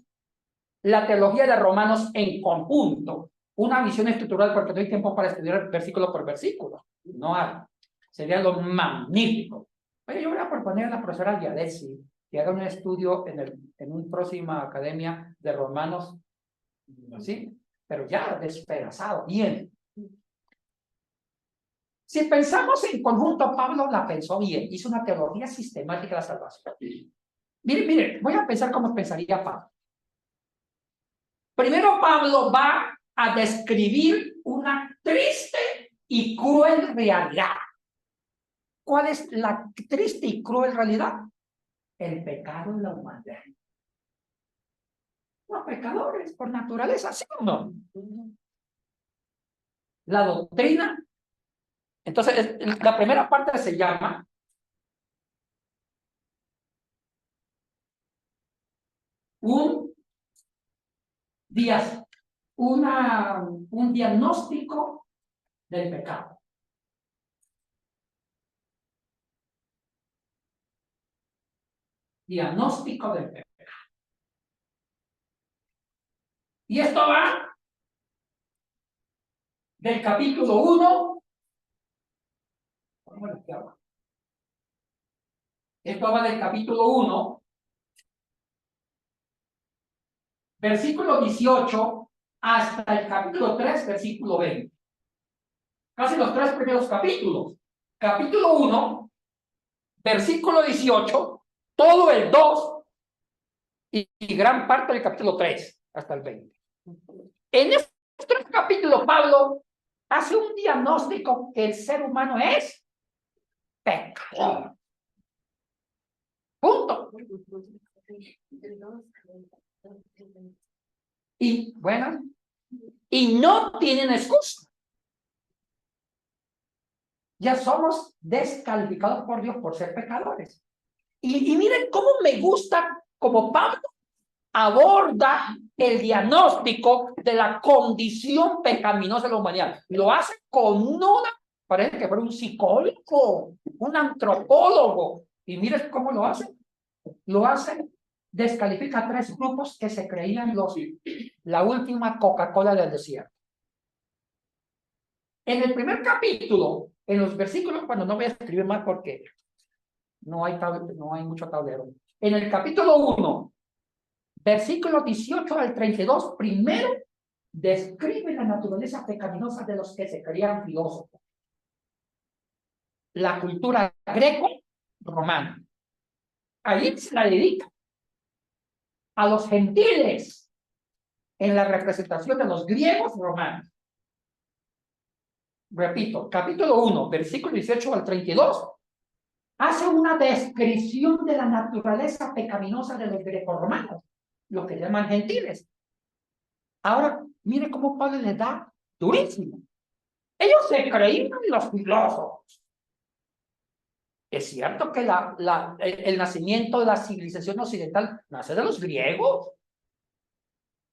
la teología de Romanos en conjunto, una visión estructural, porque no hay tiempo para estudiar versículo por versículo. No hay. Sería lo magnífico. Pero yo voy a proponer a la profesora Viadesi que haga un estudio en una próxima academia de Romanos, ¿sí? Pero ya despedazado, bien. Si pensamos en conjunto, Pablo la pensó bien, hizo una teología sistemática de la salvación. Mire, voy a pensar cómo pensaría Pablo. Primero Pablo va a describir una triste y cruel realidad. ¿Cuál es la triste y cruel realidad? El pecado de la humanidad. Los pecadores, por naturaleza, ¿sí o no? La doctrina. Entonces, la primera parte se llama un diagnóstico del pecado. Diagnóstico del pecado. Y esto va del capítulo 1 Vamos aquí abajo. Esto va del capítulo 1, versículo 18, hasta el capítulo 3, versículo 20. Casi los 3 primeros capítulos. Capítulo 1, versículo 18, todo el 2 y gran parte del capítulo 3 hasta el 20. En estos 3 capítulos, Pablo hace un diagnóstico que el ser humano es pecador. Punto. Y bueno, y no tienen excusa. Ya somos descalificados por Dios por ser pecadores. Y miren cómo me gusta como Pablo aborda el diagnóstico de la condición pecaminosa de la humanidad. Lo hace con una, parece que fuera un psicólogo, un antropólogo. Y miren cómo lo hace. Lo hace, descalifica a 3 grupos que se creían la última Coca-Cola del desierto. En el primer capítulo, en los versículos, cuando no voy a escribir más porque no hay mucho tablero. En el capítulo 1, versículo 18 al 32, primero describe la naturaleza pecaminosa de los que se creían filósofos. La cultura greco-romana. Ahí se la dedica a los gentiles en la representación de los griegos romanos. Repito, capítulo 1, versículo 18 al 32, hace una descripción de la naturaleza pecaminosa de los grecorromanos, lo que llaman gentiles. Ahora, mire cómo Pablo les da durísimo. Ellos se creían los filósofos. Es cierto que el nacimiento de la civilización occidental nace de los griegos.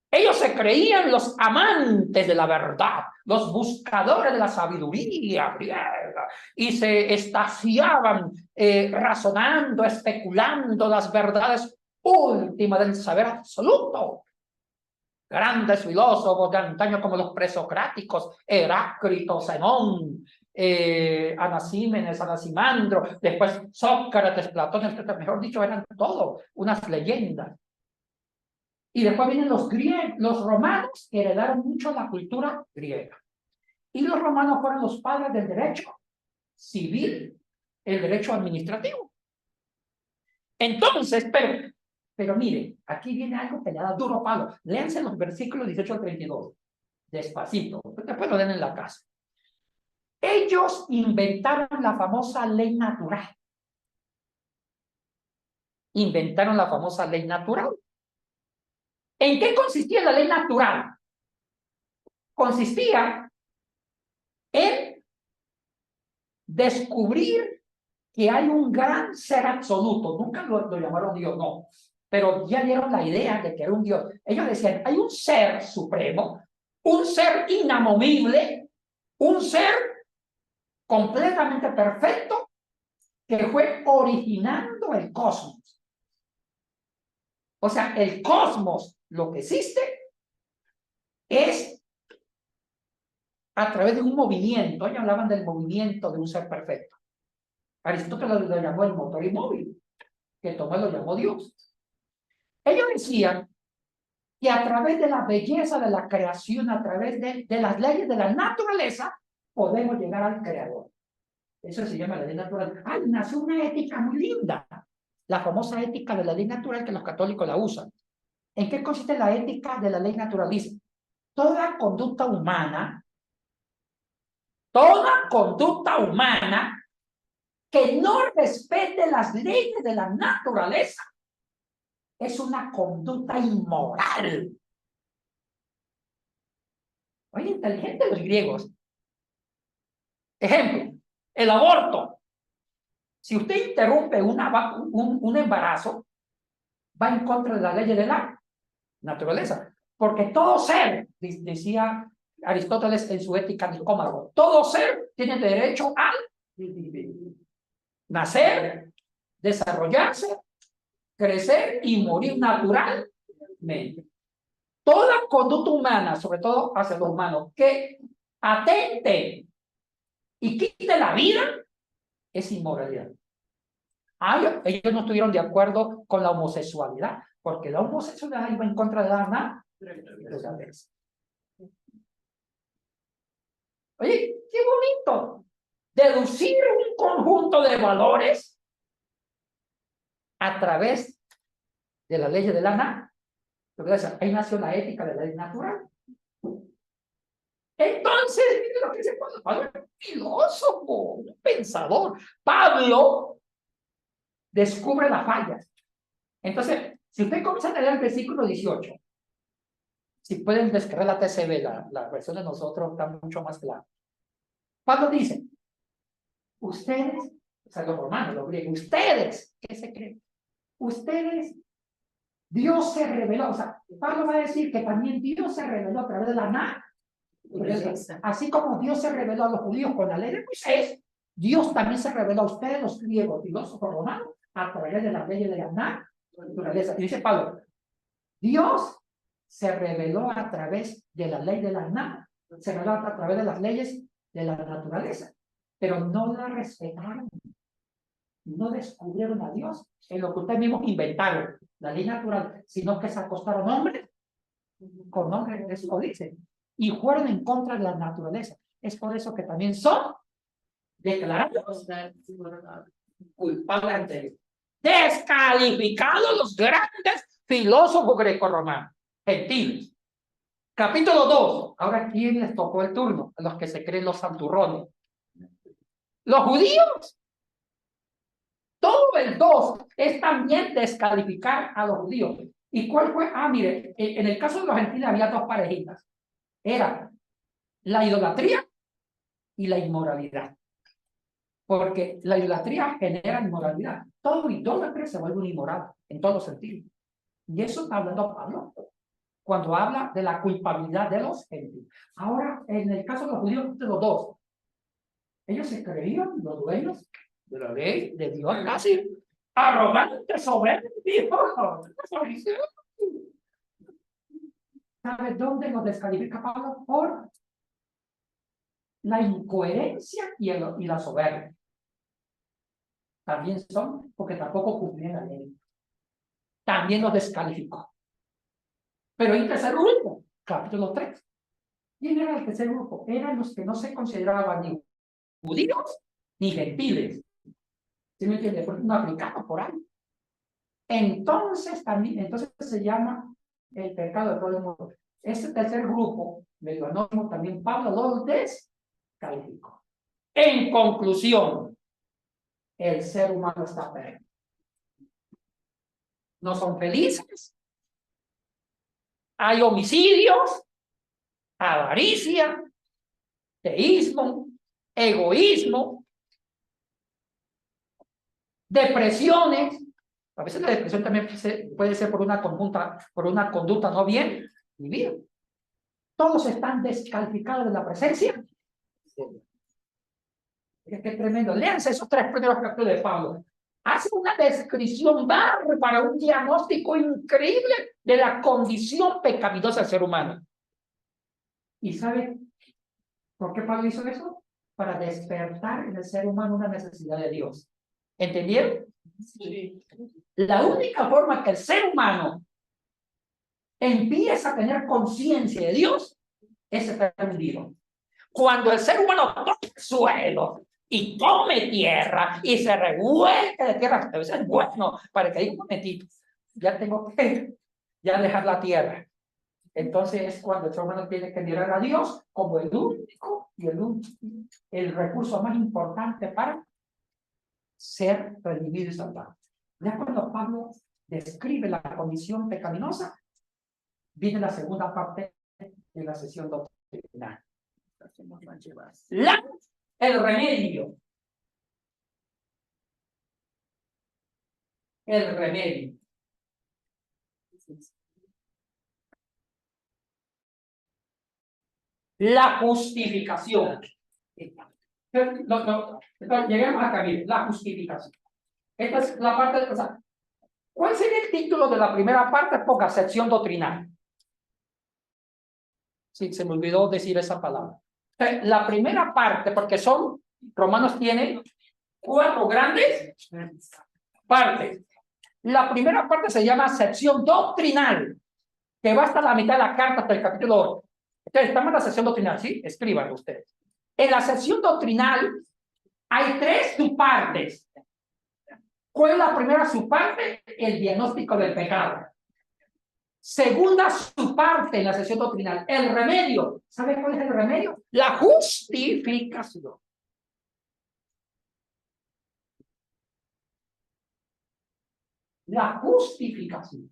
Ellos se creían los amantes de la verdad, los buscadores de la sabiduría griega, y se extasiaban razonando, especulando las verdades últimas del saber absoluto. Grandes filósofos de antaño como los presocráticos, Heráclito, Zenón, Anaxímenes, Anaximandro, después Sócrates, Platón, etc. Mejor dicho, eran todo unas leyendas. Y después vienen los romanos, que heredaron mucho la cultura griega. Y los romanos fueron los padres del derecho civil, el derecho administrativo. Entonces, pero mire, aquí viene algo que le da duro palo. Léanse los versículos 18 al 32. Despacito. Después lo den en la casa. Ellos inventaron la famosa ley natural. Inventaron la famosa ley natural. ¿En qué consistía la ley natural? Consistía en descubrir que hay un gran ser absoluto. Nunca lo llamaron Dios, no. Pero ya dieron la idea de que era un Dios. Ellos decían, hay un ser supremo, un ser inamovible, un ser completamente perfecto que fue originando el cosmos. O sea, el cosmos, lo que existe, es a través de un movimiento. Ellos hablaban del movimiento de un ser perfecto. Aristóteles lo llamó el motor inmóvil, que Tomás lo llamó Dios. Ellos decían que a través de la belleza de la creación, a través de las leyes de la naturaleza, podemos llegar al creador. Eso se llama la ley natural. ¡Ay, nació una ética muy linda! La famosa ética de la ley natural que los católicos la usan. ¿En qué consiste la ética de la ley naturalista? Toda conducta humana que no respete las leyes de la naturaleza es una conducta inmoral. Oye, inteligentes los griegos. Ejemplo, el aborto. Si usted interrumpe un embarazo, va en contra de la ley de la naturaleza. Porque todo ser, decía Aristóteles en su Ética Nicómaco, todo ser tiene derecho al nacer, desarrollarse, crecer y morir naturalmente. Toda conducta humana, sobre todo hacia los humanos, que atente y quite la vida, es inmoralidad. Ellos no estuvieron de acuerdo con la homosexualidad, porque la homosexualidad iba en contra de la naturaleza. Oye, qué bonito. Deducir un conjunto de valores a través de la ley de la naturaleza. Ahí nació la ética de la ley natural. Entonces, miren lo que dice Pablo. Pablo es un filósofo, un pensador. Pablo descubre las fallas. Entonces, si usted comienza a leer el versículo 18, si pueden descargar la TCB, la versión de nosotros está mucho más clara. Pablo dice, ustedes, o sea, los romanos, los griegos, ustedes, ¿qué se creen? Ustedes, Dios se reveló, o sea, Pablo va a decir que también Dios se reveló a través de la naturaleza. Así como Dios se reveló a los judíos con la ley de Moisés, Dios también se reveló a ustedes, los griegos, filósofos romanos, a través de la ley de la naturaleza. Y dice Pablo, Dios se reveló a través de la ley de la naturaleza, se reveló a través de las leyes de la naturaleza, pero no la respetaron, no descubrieron a Dios en lo que ustedes mismos inventaron, la ley natural, sino que se acostaron hombres con hombres, eso dice, y fueron en contra de la naturaleza. Es por eso que también son declarados culpables ante Dios. Descalificados los grandes filósofos grecorromanos, gentiles. Capítulo 2. Ahora, ¿quién les tocó el turno? A los que se creen los santurrones. Los judíos. Todo el 2 es también descalificar a los judíos. ¿Y cuál fue? Mire, en el caso de los gentiles había dos parejitas. Era la idolatría y la inmoralidad. Porque la idolatría genera inmoralidad. Todo idólatra se vuelve un inmoral, en todos los sentidos. Y eso está hablando Pablo cuando habla de la culpabilidad de los gentiles. Ahora, en el caso de los judíos, de los dos, ellos se creían los dueños de la ley de Dios, casi arrogantes, soberbios. ¿Sabe dónde nos descalifica Pablo? Por la incoherencia y la soberbia. También son porque tampoco cumplían la ley. También los descalificó. Pero el tercer grupo, capítulo 3. ¿Quién era el tercer grupo? Eran los que no se consideraban ni judíos ni gentiles. ¿Sí me entiende? Porque un africano por ahí. Entonces se llama el pecado de todo el mundo. Este tercer grupo, medio anónimo, también Pablo los descalificó. En conclusión, el ser humano está perdido. No son felices. Hay homicidios, avaricia, teísmo, egoísmo, depresiones. A veces la depresión también puede ser por una conducta no bien vivida. Todos están descalificados de la presencia. Qué tremendo. Léanse esos 3 primeros capítulos de Pablo. Hace una descripción bárbara, un diagnóstico increíble de la condición pecaminosa del ser humano. ¿Y sabe por qué Pablo hizo eso? Para despertar en el ser humano una necesidad de Dios. ¿Entendieron? Sí. La única forma que el ser humano empieza a tener conciencia de Dios es estar hundido. Cuando el ser humano toca el suelo y tome tierra y se revuelque de tierra, a veces es bueno para que diga un momentito, ya tengo que dejar la tierra. Entonces es cuando el ser humano tiene que mirar a Dios como el único y el recurso más importante para ser redimido y salvado. Ya cuando Pablo describe la condición pecaminosa, viene la segunda parte de la sesión doctrinal. El remedio. El remedio. La justificación. Lleguemos a Camilo. La justificación. Esta es la parte de... O sea, ¿cuál sería el título de la primera parte? Poca sección doctrinal. Sí, se me olvidó decir esa palabra. La primera parte, porque Romanos tiene 4 grandes partes. La primera parte se llama sección doctrinal, que va hasta la mitad de la carta, hasta el capítulo 8. Entonces, estamos en la sección doctrinal, ¿sí? Escríbanlo ustedes. En la sección doctrinal hay 3 subpartes. ¿Cuál es la primera subparte? El diagnóstico del pecado. Segunda subparte en la sección doctrinal, el remedio. ¿Sabe cuál es el remedio? La justificación. La justificación.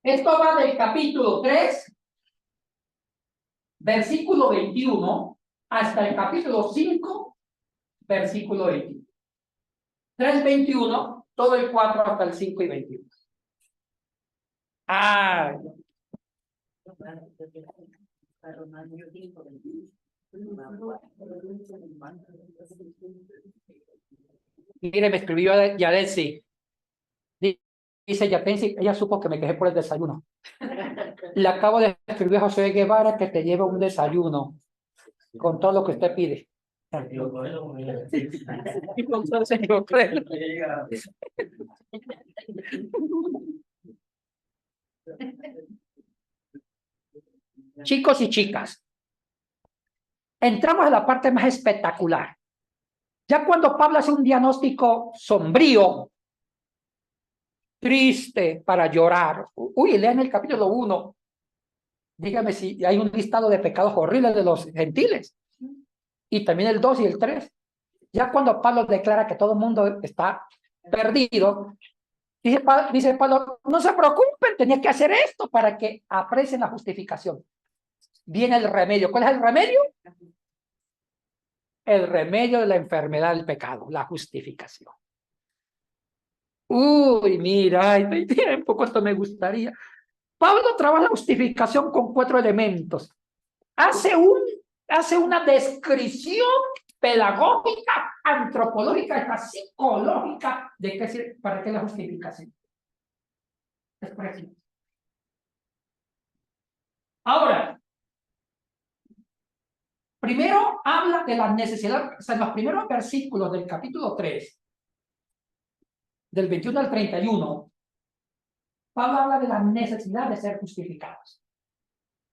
Esto va del capítulo 3, versículo 21, hasta el capítulo 5, versículo 21. 3, 21, todo el 4 hasta el 5 y 21. Ah, mire, me escribió Yadelsi. Dice Yadelsi, ella supo que me quejé por el desayuno. Le acabo de escribir a José Guevara que te lleve un desayuno con todo lo que usted pide. Chicos y chicas, entramos a la parte más espectacular. Ya cuando Pablo hace un diagnóstico sombrío, triste, para llorar. Uy, lean el capítulo 1. Dígame si hay un listado de pecados horribles de los gentiles. Y también el 2 y el 3. Ya cuando Pablo declara que todo el mundo está perdido, dice Pablo, no se preocupen, tenía que hacer esto para que aprecien la justificación. Viene el remedio. ¿Cuál es el remedio? El remedio de la enfermedad del pecado, la justificación. Uy, mira, hay tiempo, cuánto me gustaría. Pablo trabaja la justificación con 4 elementos. Hace una descripción pedagógica, antropológica, hasta psicológica de para qué la justificación. Es preciso. Ahora, primero habla de la necesidad, o sea, en los primeros versículos del capítulo 3, del 21 al 31, Pablo habla de la necesidad de ser justificados.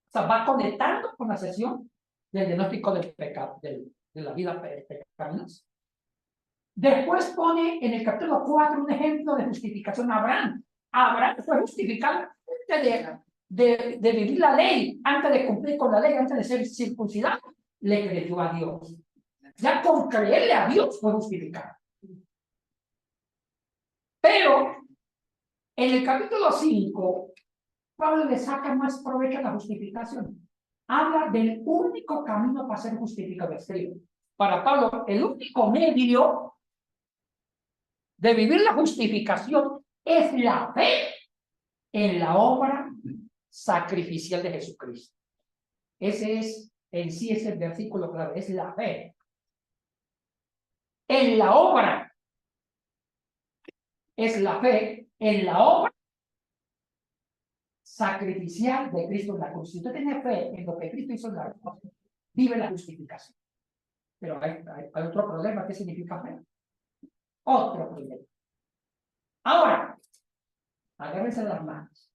O sea, va conectando con la sesión del diagnóstico del pecado, de la vida pecaminosa. Después pone en el capítulo 4 un ejemplo de justificación a Abraham. Abraham fue justificado antes de vivir la ley, antes de cumplir con la ley, antes de ser circuncidado, le creyó a Dios. Ya con creerle a Dios fue justificado. Pero en el capítulo 5, Pablo le saca más provecho a la justificación. Habla del único camino para ser justificado. Escribe. Para Pablo, el único medio de vivir la justificación es la fe en la obra sacrificial de Jesucristo. Ese es, en sí, es el versículo clave, es la fe. En la obra. Es la fe en la obra sacrificial de Cristo en la cruz. Si usted tiene fe en lo que Cristo hizo en la cruz, vive la justificación. Pero hay otro problema. ¿Qué significa fe? Otro problema. Ahora, agárrense las manos.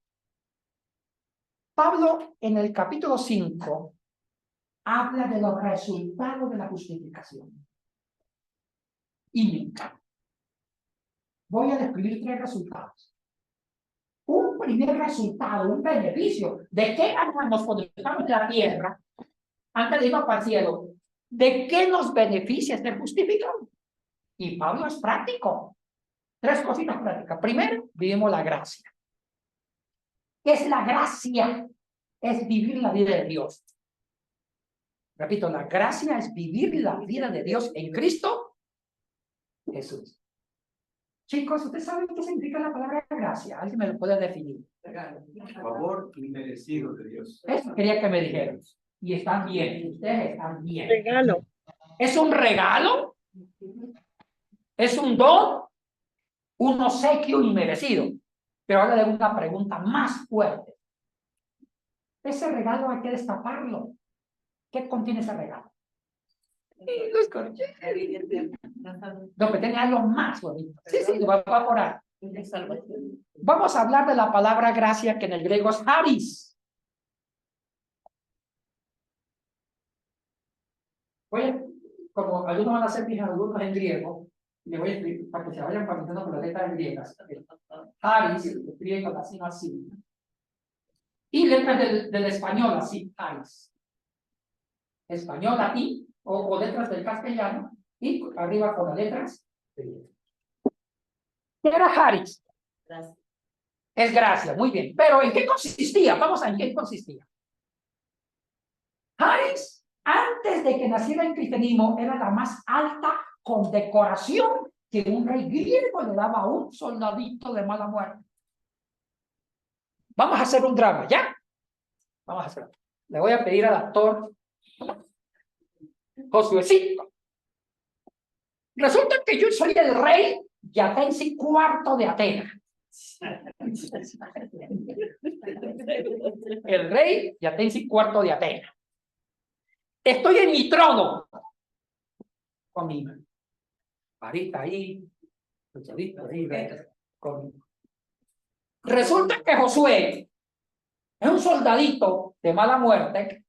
Pablo, en el capítulo 5, habla de los resultados de la justificación. Y me encanta. Voy a describir 3 resultados. Un primer resultado, un beneficio. ¿De qué ganamos cuando estamos en la tierra, antes de irnos para el cielo? ¿De qué nos beneficia ser justificados? Y Pablo es práctico. 3 cositas prácticas. Primero, vivimos la gracia. ¿Qué es la gracia? Es vivir la vida de Dios. Repito, la gracia es vivir la vida de Dios en Cristo Jesús. Chicos, ¿ustedes saben qué significa la palabra gracia? ¿Alguien me lo puede definir? Favor inmerecido de Dios. Eso quería que me dijeran. Y están bien, ustedes están bien. Regalo. ¿Es un regalo? ¿Es un don? Un obsequio inmerecido. Pero ahora le hago una pregunta más fuerte. Ese regalo hay que destaparlo. ¿Qué contiene ese regalo? Los corchetes. No, pero tiene algo más bonito. Sí, sí, va por ahí. Vamos a hablar de la palabra gracia, que en el griego es charis. Como algunos van a ser mis alumnos en griego, le voy a escribir para que se vayan familiarizando con las letras griegas. Charis, escribe con así. Y letras del español, así, charis. Español aquí, o letras del castellano, y arriba con las letras. ¿Qué era charis? Gracias. Es gracia, muy bien. Pero ¿en qué consistía? Vamos a ver en qué consistía. Charis, antes de que naciera el cristianismo, era la más alta condecoración que un rey griego le daba a un soldadito de mala muerte. Vamos a hacer un drama, ¿ya? Vamos a hacerlo. Le voy a pedir al actor Josuecito. Resulta que yo soy el rey Yatensi IV de Atenas. El rey Yatensi IV de Atenas. Estoy en mi trono con mi varita ahí, conmigo. Resulta que Josué es un soldadito de mala muerte.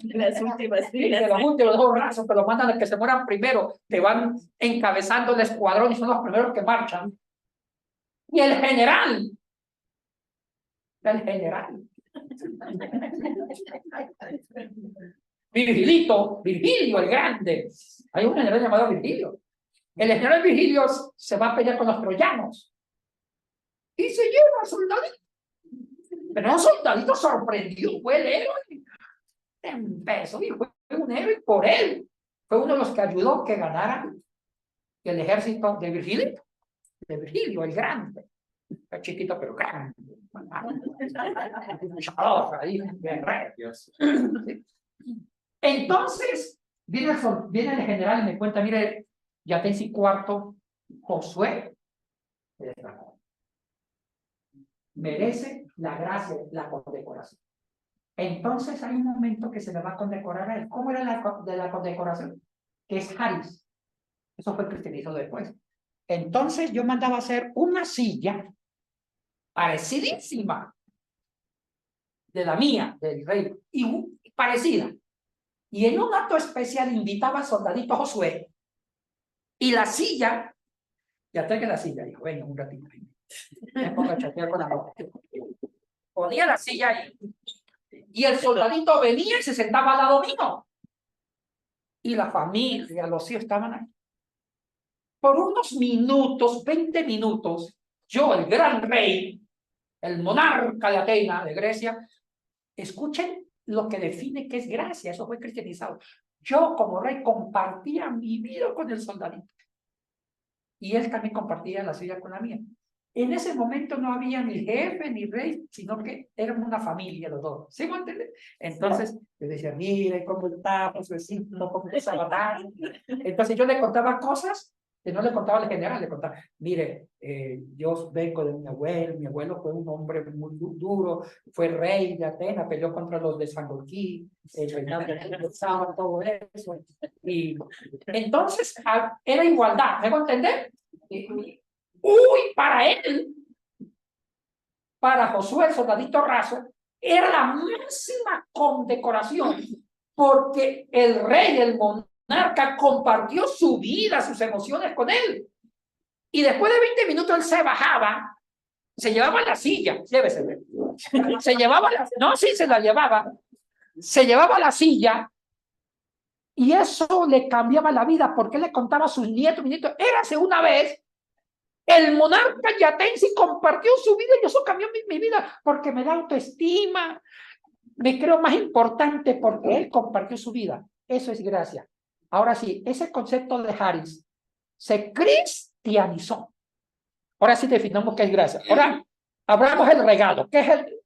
Las últimas De los últimos dos brazos que los mandan a que se mueran primero, que van encabezando el escuadrón y son los primeros que marchan. Y el general, Virgilio el Grande. Hay un general llamado Virgilio. El general Virgilio se va a pelear con los troyanos y se lleva al soldadito. Pero un soldadito sorprendido, fue el héroe. Empezó y fue un héroe por él. Fue uno de los que ayudó que ganara el ejército de Virgilio el Grande. Es chiquito pero grande. Entonces viene el general y me cuenta, mire, Yatensi IV, Josué merece la gracia, la condecoración. Entonces hay un momento que se le va a condecorar a él. ¿Cómo era la condecoración? Que es charis. Eso fue cristianizado después. Entonces yo mandaba a hacer una silla parecidísima de la mía, del rey, y parecida. Y en un acto especial invitaba al soldadito Josué, y la silla, ya trae la silla, dijo, venga un ratito, me pongo a chatear con la ropa. Ponía la silla ahí, y el soldadito venía y se sentaba al lado mío. Y la familia, los hijos estaban ahí. Por unos minutos, 20 minutos, yo, el gran rey, el monarca de Atenas, de Grecia, escuchen lo que define qué es gracia, eso fue cristianizado. Yo como rey compartía mi vida con el soldadito. Y él también compartía la suya con la mía. En ese momento no había ni jefe ni rey, sino que éramos una familia los dos. ¿Sí me entiendes? Entonces yo decía, mire cómo está, pues vecino, cómo está la batalla. Entonces yo le contaba cosas que no le contaba al general, le contaba, mire, yo vengo de mi abuelo fue un hombre muy duro, fue rey de Atenas, peleó contra los de Sangolquí, reinado de Sábado, todo eso. Y entonces era igualdad, ¿me hago entender? Uy, para él, para Josué, el soldadito raso, era la máxima condecoración, porque el rey, el monarca, compartió su vida, sus emociones con él. Y después de 20 minutos él se bajaba, se llevaba la silla, llévese, se llevaba la, no, sí, se la llevaba, se llevaba la silla, y eso le cambiaba la vida, porque le contaba a sus nietos, érase una vez, el monarca Yatensi compartió su vida y eso cambió mi vida porque me da autoestima, me creo más importante porque él compartió su vida. Eso es gracia. Ahora sí, ese concepto de charis se cristianizó. Ahora sí definamos qué es gracia. Ahora abramos el regalo.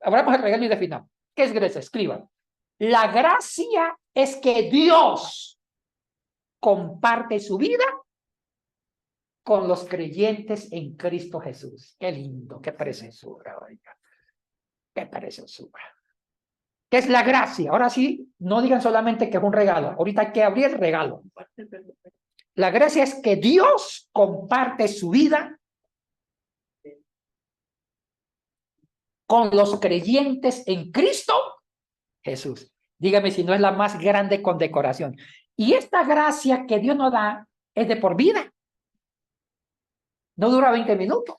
Abramos el regalo y definamos. ¿Qué es gracia? Escriban. La gracia es que Dios comparte su vida con los creyentes en Cristo Jesús. Qué lindo, qué preciosura, oiga. Qué preciosura. ¿Qué es la gracia? Ahora sí, no digan solamente que es un regalo. Ahorita hay que abrir el regalo. La gracia es que Dios comparte su vida con los creyentes en Cristo Jesús. Dígame si no es la más grande condecoración. Y esta gracia que Dios nos da es de por vida. No dura 20 minutos.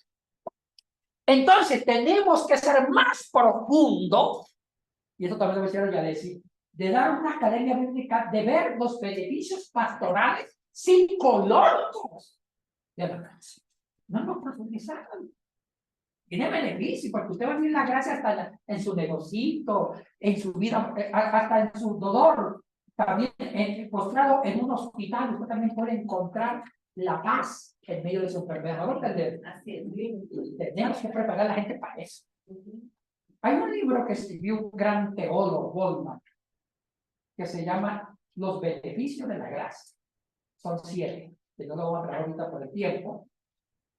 Entonces tenemos que ser más profundo, y eso también lo decía Yadesi, de dar una academia bíblica, de ver los beneficios pastorales psicológicos de la gracia. No nos profundizaron. Tiene beneficio, porque usted va a vivir la gracia hasta en su negocito, en su vida, hasta en su dolor. También postrado en un hospital, usted también puede encontrar la paz en medio de su enfermedad. ¿No entender? Así es. Tenemos que preparar a la gente para eso. Hay un libro que escribió un gran teólogo, Goldman, que se llama Los beneficios de la gracia. Son 7, que no lo voy a traer ahorita por el tiempo.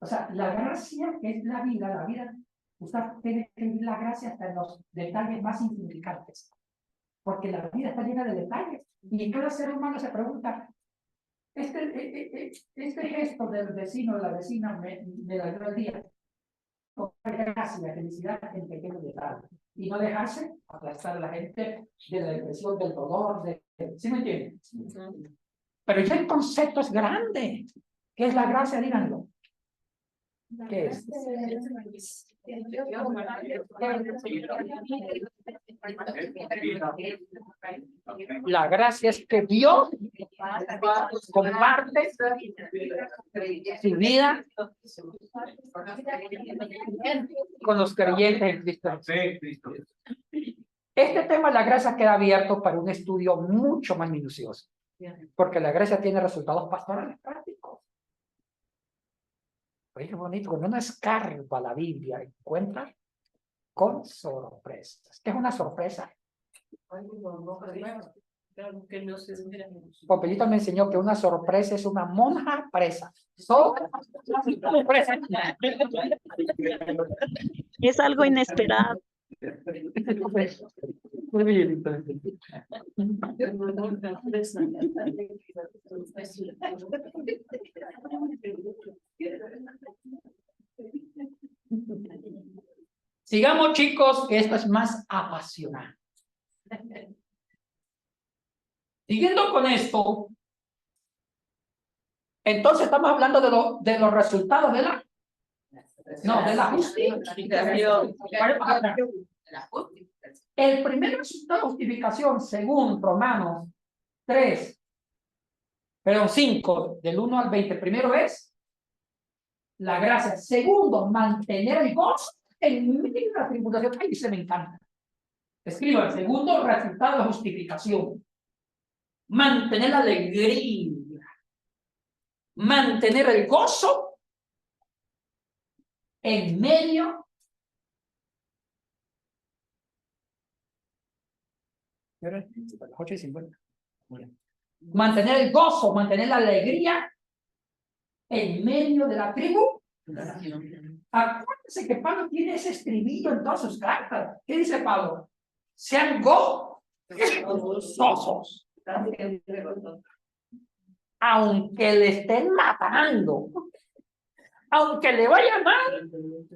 O sea, la gracia es la vida, usted tiene que vivir la gracia hasta en los detalles más insignificantes, porque la vida está llena de detalles, y cada ser humano se pregunta, este gesto del vecino o la vecina me dañó el día. Gracia, felicidad en pequeños detalles, y no dejarse aplastar a la gente de la depresión, del dolor, ¿sí me entienden? Pero ya el concepto es grande. ¿Qué es la gracia? Díganlo. ¿Qué es? La gracia es que Dios comparte su vida con los creyentes en Cristo. Este tema de la gracia queda abierto para un estudio mucho más minucioso, porque la gracia tiene resultados pastorales prácticos. Oye, qué bonito, cuando uno escarba la Biblia, encuentra con sorpresas. ¿Qué es una sorpresa? Popelito me enseñó que una sorpresa es una monja presa. Sorpresa. Es algo inesperado. Muy bien. Sigamos, chicos, que esto es más apasionante. Siguiendo con esto, entonces estamos hablando de los resultados de la justificación. El primer resultado de justificación, según Romanos 5, del 1 al 20, primero es la gracia. Segundo, mantener el gozo en medio de la tribulación. Ay, dice, me encanta. Escriba, el segundo resultado de justificación. Mantener la alegría. Mantener el gozo en medio de las 8:50. Mantener el gozo, mantener la alegría en medio de la tribu. Acuérdense que Pablo tiene ese estribillo en todas sus cartas. ¿Qué dice Pablo? Sean gozosos, aunque le estén matando, aunque le vaya mal,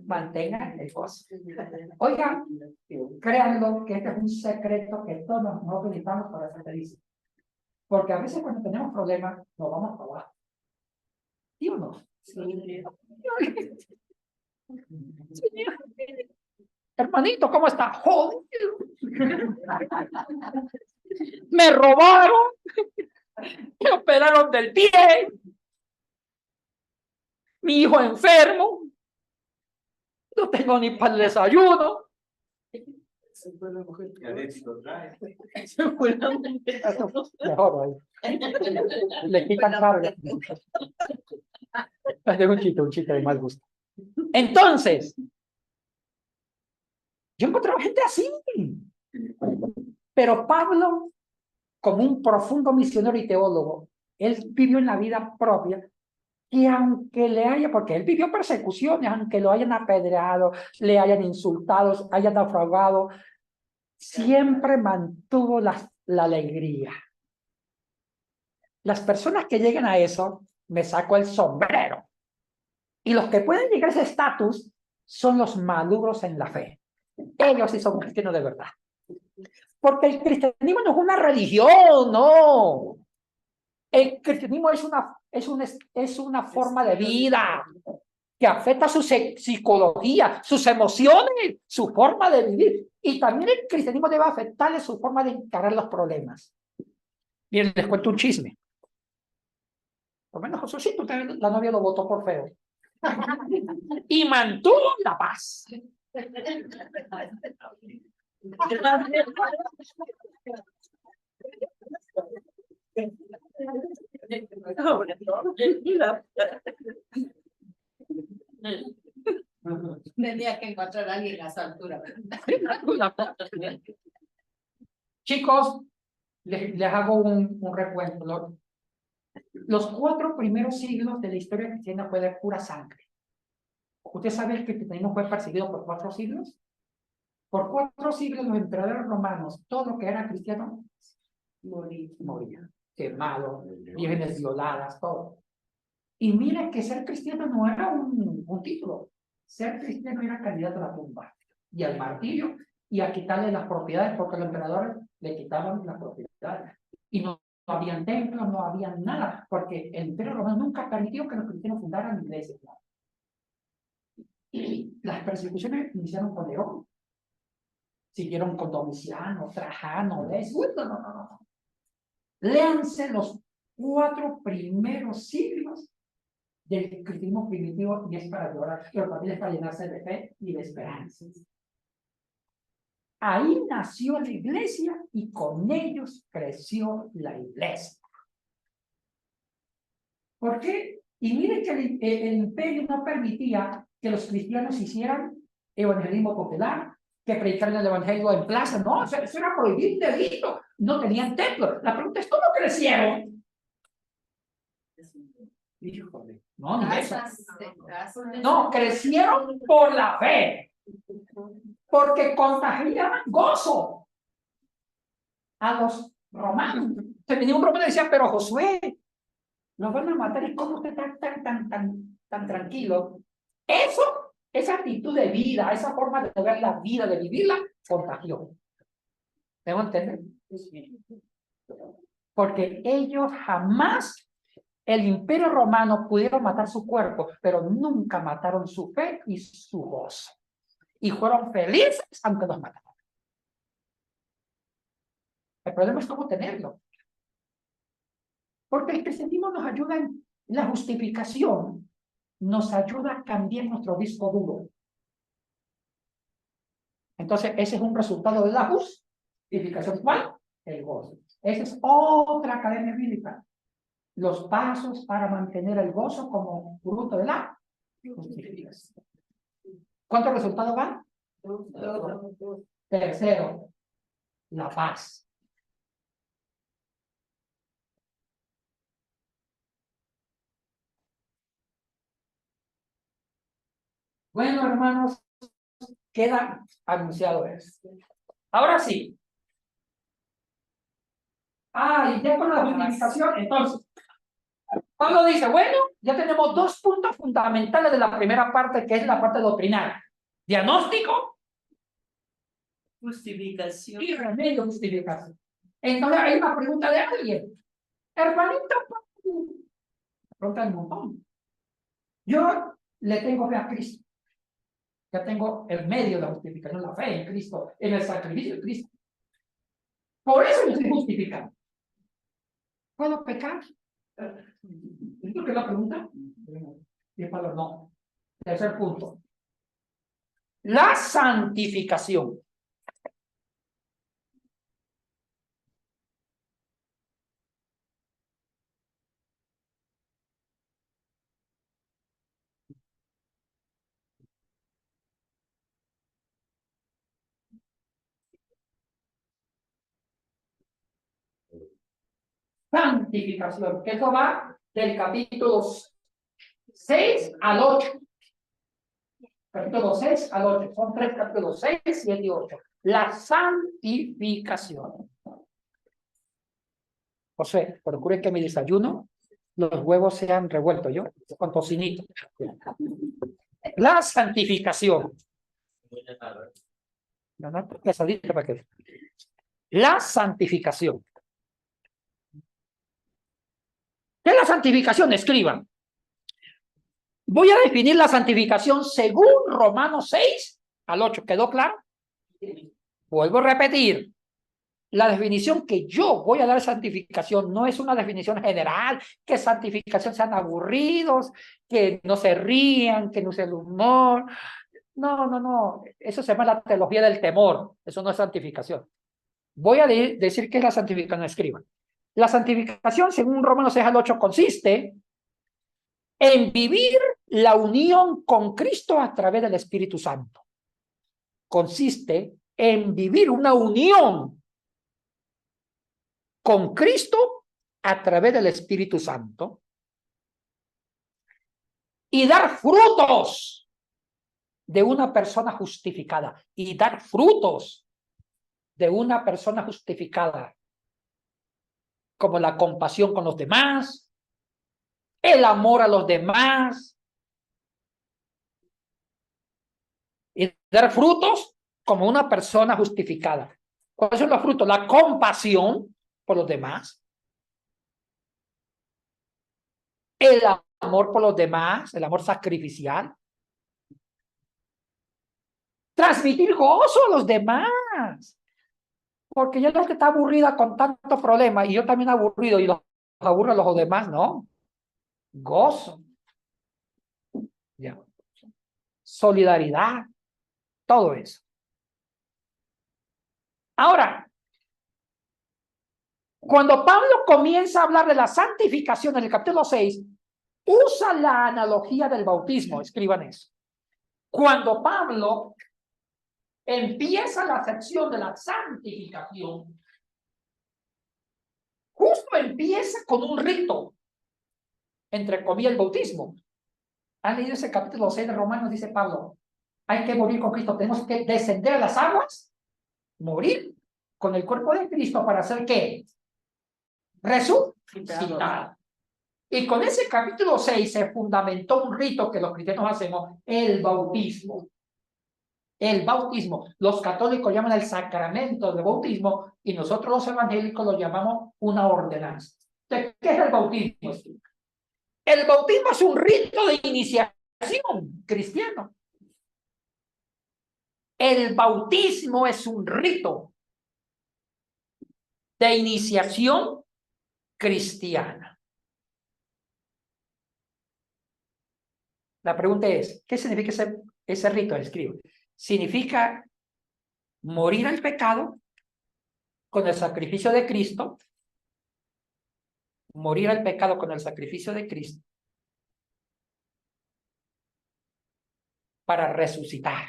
mantengan el gozo. Oiga, créanlo que este es un secreto que todos nos utilizamos para ser felices. Porque a veces cuando tenemos problemas, nos vamos para abajo. ¿Sí o no? Sí. Hermanito, ¿cómo está? Jodido. Me robaron. Me operaron del pie. Mi hijo enfermo. No tengo ni para el desayuno. Mejor ahí. Le quitan carga. Es un chiste de mal gusto. Entonces, yo encontraba gente así. Pero Pablo, como un profundo misionero y teólogo, él vivió en la vida propia que aunque le haya, porque él vivió persecuciones, aunque lo hayan apedreado, le hayan insultado, hayan naufragado, siempre mantuvo la alegría. Las personas que llegan a eso, me saco el sombrero. Y los que pueden llegar a ese estatus son los maduros en la fe. Ellos sí son cristianos de verdad. Porque el cristianismo no es una religión, no. El cristianismo es una forma de vida que afecta su psicología, sus emociones, su forma de vivir. Y también el cristianismo debe afectarle su forma de encarar los problemas. Miren, les cuento un chisme. Por lo menos Josucito, la novia lo votó por feo. Y mantuvo la paz. Tenía que encontrar a alguien a su altura. Chicos, les hago un recuento. Los 4 primeros siglos de la historia cristiana fue de pura sangre. ¿Usted sabe que el cristianismo fue perseguido por 4 siglos? Por 4 siglos los emperadores romanos, todo lo que era cristiano, moría. Quemado, vírgenes violadas, todo. Y mire que ser cristiano no era un título. Ser cristiano era candidato a la tumba y al martirio y a quitarle las propiedades, porque los emperadores le quitaban las propiedades. Y no habían templos, no había nada, porque el imperio romano nunca permitió que los cristianos fundaran iglesias. Y las persecuciones iniciaron con Nerón, siguieron con Domiciano, Trajano, no. Léanse los 4 primeros siglos del cristianismo primitivo y es para llorar, pero también es para llenarse de fe y de esperanza. Ahí nació la iglesia y con ellos creció la iglesia. ¿Por qué? Y mire que el imperio no permitía que los cristianos hicieran evangelismo popular, que predicaran el evangelio en plaza. No, eso era prohibido, delito. No tenían templo. La pregunta es, ¿cómo crecieron? Híjole, no, ni eso. No, crecieron por la fe. Porque contagiaban gozo a los romanos. Se venía un romano y decía, pero Josué, nos van a matar, ¿y cómo usted está tan tranquilo? Eso, esa actitud de vida, esa forma de ver la vida, de vivirla, contagió. ¿Me van a entender? Porque ellos jamás, el imperio romano, pudieron matar su cuerpo, pero nunca mataron su fe y su gozo. Y fueron felices aunque los mataron. El problema es cómo tenerlo. Porque el cristianismo nos ayuda en la justificación, nos ayuda a cambiar nuestro disco duro. Entonces, ese es un resultado de la justificación. ¿Cuál? El gozo. Esa es otra academia bíblica. Los pasos para mantener el gozo como fruto de la justificación. ¿Cuántos resultados van? 2. Tercero, la paz. Bueno, hermanos, queda anunciado esto. Ahora sí. Y ya con la justificación, entonces, Pablo dice, bueno, ya tenemos 2 puntos fundamentales de la primera parte, que es la parte doctrinal. Diagnóstico. Justificación. Y remedio, justificación. Entonces hay una pregunta de alguien. Hermanito, pregunta del montón. Yo le tengo fe a Cristo. Ya tengo el medio de la justificación, la fe en Cristo, en el sacrificio de Cristo. Por eso me estoy justificando. ¿Puedo pecar? ¿Esto qué es la pregunta? Y Pablo, no. Tercer punto. La santificación. Santificación, que eso va del capítulo 6 al 8. Capítulo 6 al 8. Son 3 capítulos, 6, 7 y 8. La santificación. José, procure que mi desayuno, los huevos sean revueltos, yo, con tocinito. La santificación. No, no, que salir para que. La santificación. ¿Qué es la santificación? Escriban. Voy a definir la santificación según Romanos 6 al 8. ¿Quedó claro? Vuelvo a repetir. La definición que yo voy a dar de santificación no es una definición general, que santificación sean aburridos, que no se rían, que no use el humor. No, no, no. Eso se llama la teología del temor. Eso no es santificación. Voy a decir qué es la santificación. Escriban. La santificación, según Romanos 6 al 8, consiste en vivir la unión con Cristo a través del Espíritu Santo. Consiste en vivir una unión con Cristo a través del Espíritu Santo y dar frutos de una persona justificada. Y dar frutos de una persona justificada, como la compasión con los demás, el amor a los demás, y dar frutos como una persona justificada. ¿Cuáles son los frutos? La compasión por los demás, el amor por los demás, el amor sacrificial, transmitir gozo a los demás, porque ya la gente está aburrida con tantos problemas, y yo también aburrido, y los aburro a los demás, ¿no? Gozo, ya. Solidaridad, todo eso. Ahora, cuando Pablo comienza a hablar de la santificación en el capítulo 6, usa la analogía del bautismo. Escriban eso. Cuando Pablo empieza la sección de la santificación, justo empieza con un rito, entre comillas, el bautismo. ¿Han leído ese capítulo 6 de Romanos? Dice Pablo, hay que morir con Cristo, tenemos que descender a las aguas, morir con el cuerpo de Cristo para hacer ¿qué? Resucitar. Y con ese capítulo 6 se fundamentó un rito que los cristianos hacemos, el bautismo. El bautismo. Los católicos llaman el sacramento del bautismo y nosotros los evangélicos lo llamamos una ordenanza. Entonces, ¿qué es el bautismo? El bautismo es un rito de iniciación cristiano. El bautismo es un rito de iniciación cristiana. La pregunta es, ¿qué significa ese rito? Escribo. Significa morir al pecado con el sacrificio de Cristo, morir al pecado con el sacrificio de Cristo para resucitar.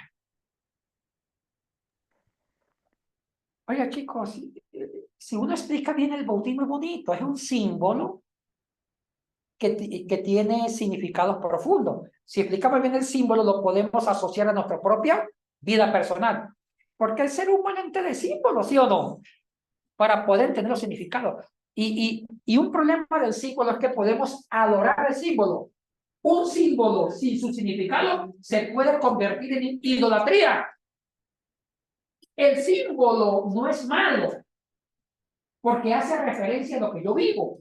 Oiga, chicos, si uno explica bien el bautismo es bonito, es un símbolo que tiene significados profundos. Si explicamos bien el símbolo, lo podemos asociar a nuestra propia vida personal. Porque el ser humano es ente de símbolos, ¿sí o no? Para poder tener los significados. Y un problema del símbolo es que podemos adorar el símbolo. Un símbolo sin su significado se puede convertir en idolatría. El símbolo no es malo, porque hace referencia a lo que yo vivo.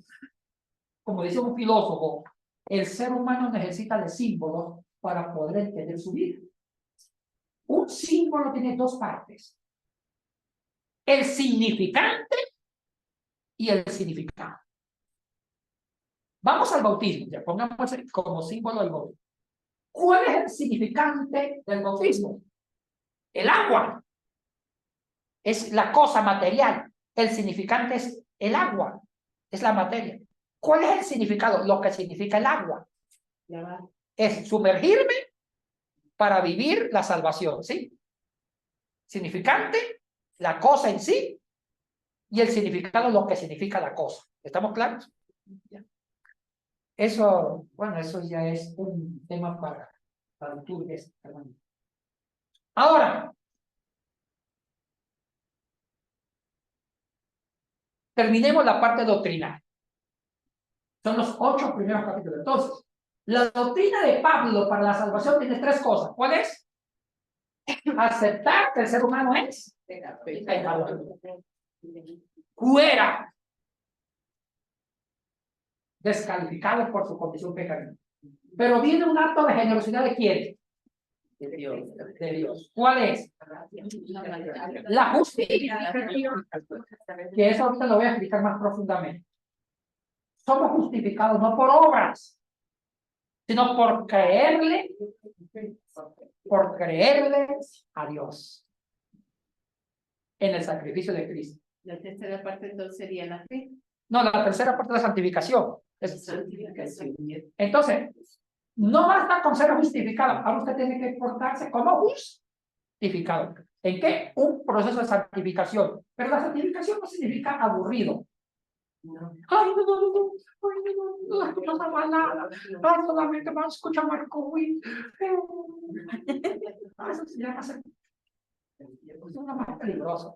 Como dice un filósofo, el ser humano necesita de símbolos para poder entender su vida. Un símbolo tiene dos partes: el significante y el significado. Vamos al bautismo, ya pongamos como símbolo el bautismo. ¿Cuál es el significante del bautismo? El agua. Es la cosa material. El significante es el agua. Es la materia. ¿Cuál es el significado? Lo que significa el agua. Es sumergirme para vivir la salvación, ¿sí? Significante, la cosa en sí, y el significado, lo que significa la cosa. ¿Estamos claros? Eso, bueno, eso ya es un tema para el tour de esta semana. Ahora, terminemos la parte doctrinal. Son los 8 primeros capítulos. Entonces, la doctrina de Pablo para la salvación tiene 3 cosas. ¿Cuál es? Aceptar que el ser humano es pecador. Fuera. Descalificado por su condición pecadora. Pero viene un acto de generosidad de quién? De Dios. De Dios. ¿Cuál es? La justificación. Que eso ahorita lo voy a explicar más profundamente. Somos justificados no por obras, sino por creerle a Dios en el sacrificio de Cristo. La tercera parte entonces sería la fe. No, la tercera parte es la santificación. Santificación. Entonces, no basta con ser justificado, ahora usted tiene que portarse como justificado. ¿En qué? Un proceso de santificación. Pero la santificación no significa aburrido. Ay, no, la escucho esa balada. Ay, solamente vamos a escuchar Marco Witt. Eso se llama ser. Es una más peligrosa.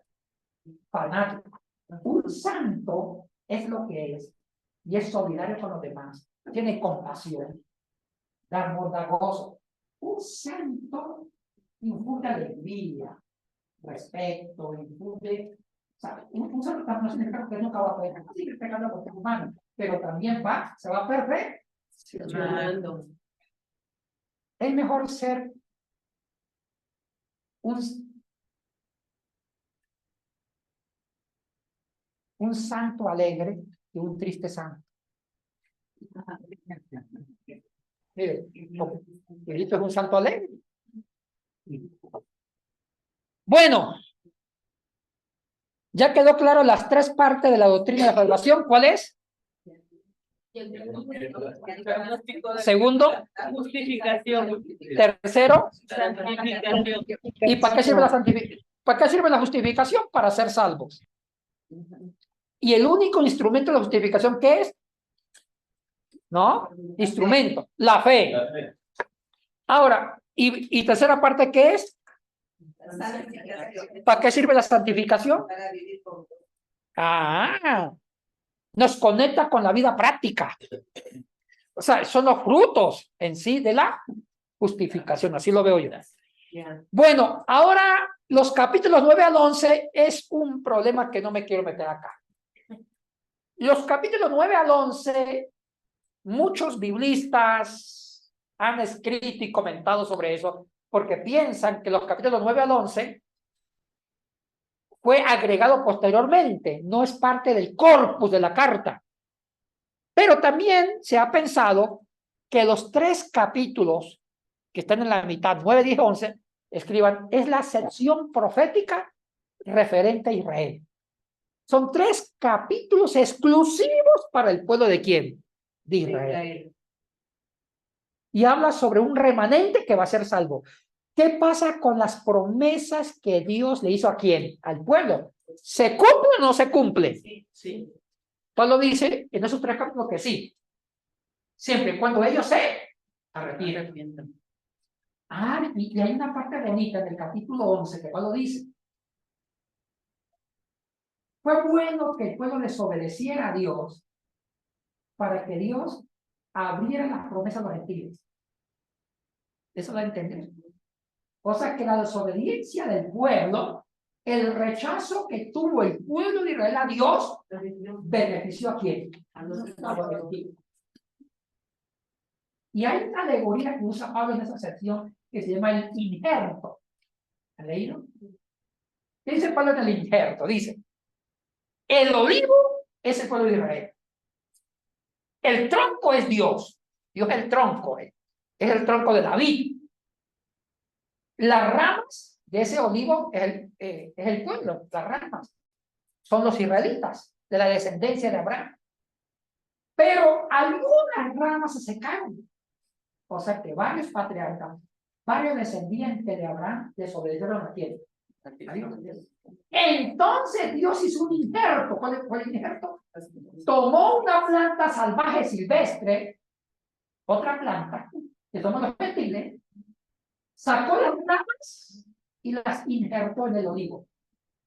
Fanático. Un santo es lo que es. Y es solidario con los demás. Tiene compasión. Da amor, da gozo. Un santo infunde alegría, respeto, infunde. Un santo no significa que nunca va a poder seguir pecando con el humano, pero también se va a perfeccionando. Es mejor ser un santo alegre que un triste santo. Mire, Cristo es un santo alegre. Bueno, ya quedó claro las 3 partes de la doctrina de la salvación. ¿Cuál es? Segundo, justificación. Tercero, Santificación. ¿y para qué sirve la santificación? ¿Para qué sirve la justificación? Para ser salvos. Y el único instrumento de la justificación, ¿qué es? ¿No? Instrumento, la fe. Ahora, y tercera parte, ¿qué es? ¿Para qué sirve la santificación? Para vivir con Nos conecta con la vida práctica. O sea, son los frutos en sí de la justificación, así lo veo yo. Bueno, ahora los capítulos 9 al 11 es un problema que no me quiero meter acá. Los capítulos 9 al 11, muchos biblistas han escrito y comentado sobre eso, porque piensan que los capítulos 9 al 11 fue agregado posteriormente, no es parte del corpus de la carta. Pero también se ha pensado que los 3 capítulos que están en la mitad, 9, 10, 11, es la sección profética referente a Israel. Son 3 capítulos exclusivos para el pueblo de quién? De Israel. Y habla sobre un remanente que va a ser salvo. ¿Qué pasa con las promesas que Dios le hizo a quién? Al pueblo. ¿Se cumple o no se cumple? Sí. Pablo dice en esos 3 capítulos que sí. Siempre y cuando ellos se arrepientan. Y hay una parte bonita en el capítulo 11 que Pablo dice. Fue bueno que el pueblo desobedeciera a Dios para que Dios abriera las promesas a los gentiles. Eso lo entendemos. O sea que la desobediencia del pueblo, el rechazo que tuvo el pueblo de Israel a Dios, benefició a quién? A los gentiles. Y hay una alegoría que usa Pablo en esa sección que se llama el injerto. ¿Han leído? ¿Qué dice Pablo en el injerto? Dice, el olivo es el pueblo de Israel. El tronco es Dios. Dios es el tronco. Es el tronco de David. Las ramas de ese olivo es el pueblo. Las ramas son los israelitas de la descendencia de Abraham. Pero algunas ramas se secaron. O sea que varios patriarcas, varios descendientes de Abraham desobedecieron a quién. Entonces Dios hizo un injerto. ¿Cuál es el injerto? Tomó una planta salvaje silvestre otra planta, que somos los gentiles, sacó las ramas y las injertó en el olivo,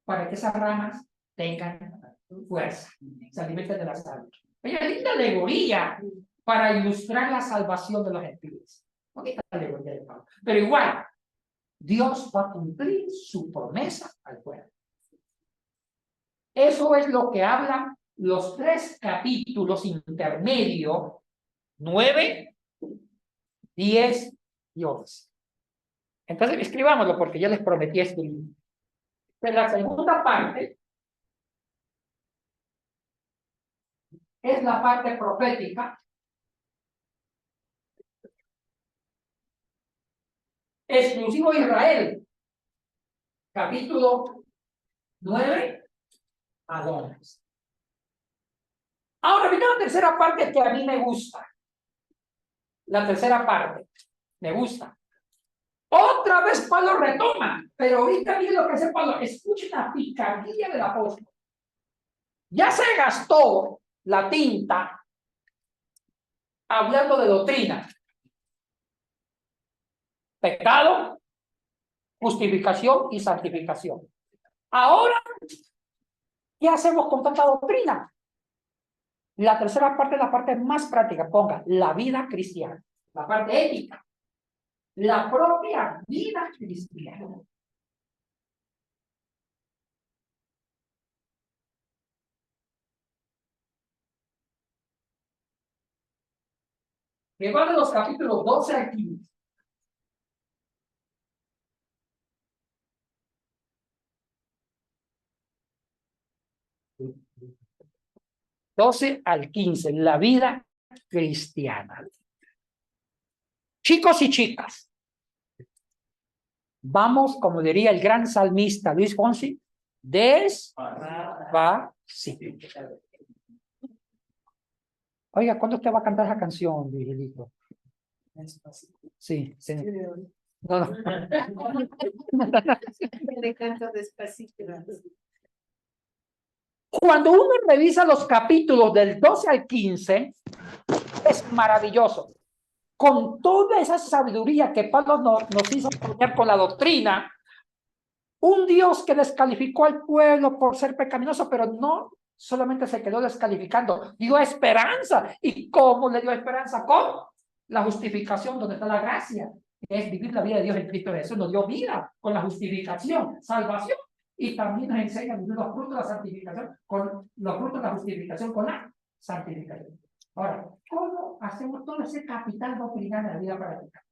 para que esas ramas tengan fuerza, se alimenten de la salud. Ella es linda alegoría para ilustrar la salvación de los gentiles. Bonita alegoría de Pablo. Pero igual, Dios va a cumplir su promesa al pueblo. Eso es lo que hablan los 3 capítulos intermedios, 9, 10 y 11. Entonces, escribámoslo porque ya les prometí escribir. En la segunda parte es la parte profética. Exclusivo Israel. Capítulo 9 a 11. Ahora viene la tercera parte que a mí me gusta. La tercera parte. Me gusta. Otra vez Pablo retoma. Pero ahorita miren lo que hace Pablo. Escuchen la picardía del apóstol. Ya se gastó la tinta hablando de doctrina. Pecado, justificación y santificación. Ahora, ¿qué hacemos con tanta doctrina? La tercera parte es la parte más práctica. Ponga la vida cristiana, la parte ética, la propia vida cristiana. Que va de los capítulos 12 al 15. La vida cristiana. Chicos y chicas, vamos, como diría el gran salmista Luis Fonsi, despacito. Oiga, ¿cuándo usted va a cantar esa canción, Virgilito? Sí, sí. No, no. Le canto despacito. Cuando uno revisa los capítulos del 12 al 15, es maravilloso. Con toda esa sabiduría que Pablo nos hizo soñar con la doctrina, un Dios que descalificó al pueblo por ser pecaminoso, pero no solamente se quedó descalificando, dio esperanza. ¿Y cómo le dio esperanza? Con la justificación, donde está la gracia, que es vivir la vida de Dios en Cristo Jesús. Nos dio vida con la justificación, salvación, y también nos enseña a vivir los frutos de la santificación, con los frutos de la justificación con la santificación. Ahora, ¿cómo hacemos todo ese capital doctrinal de la vida práctica?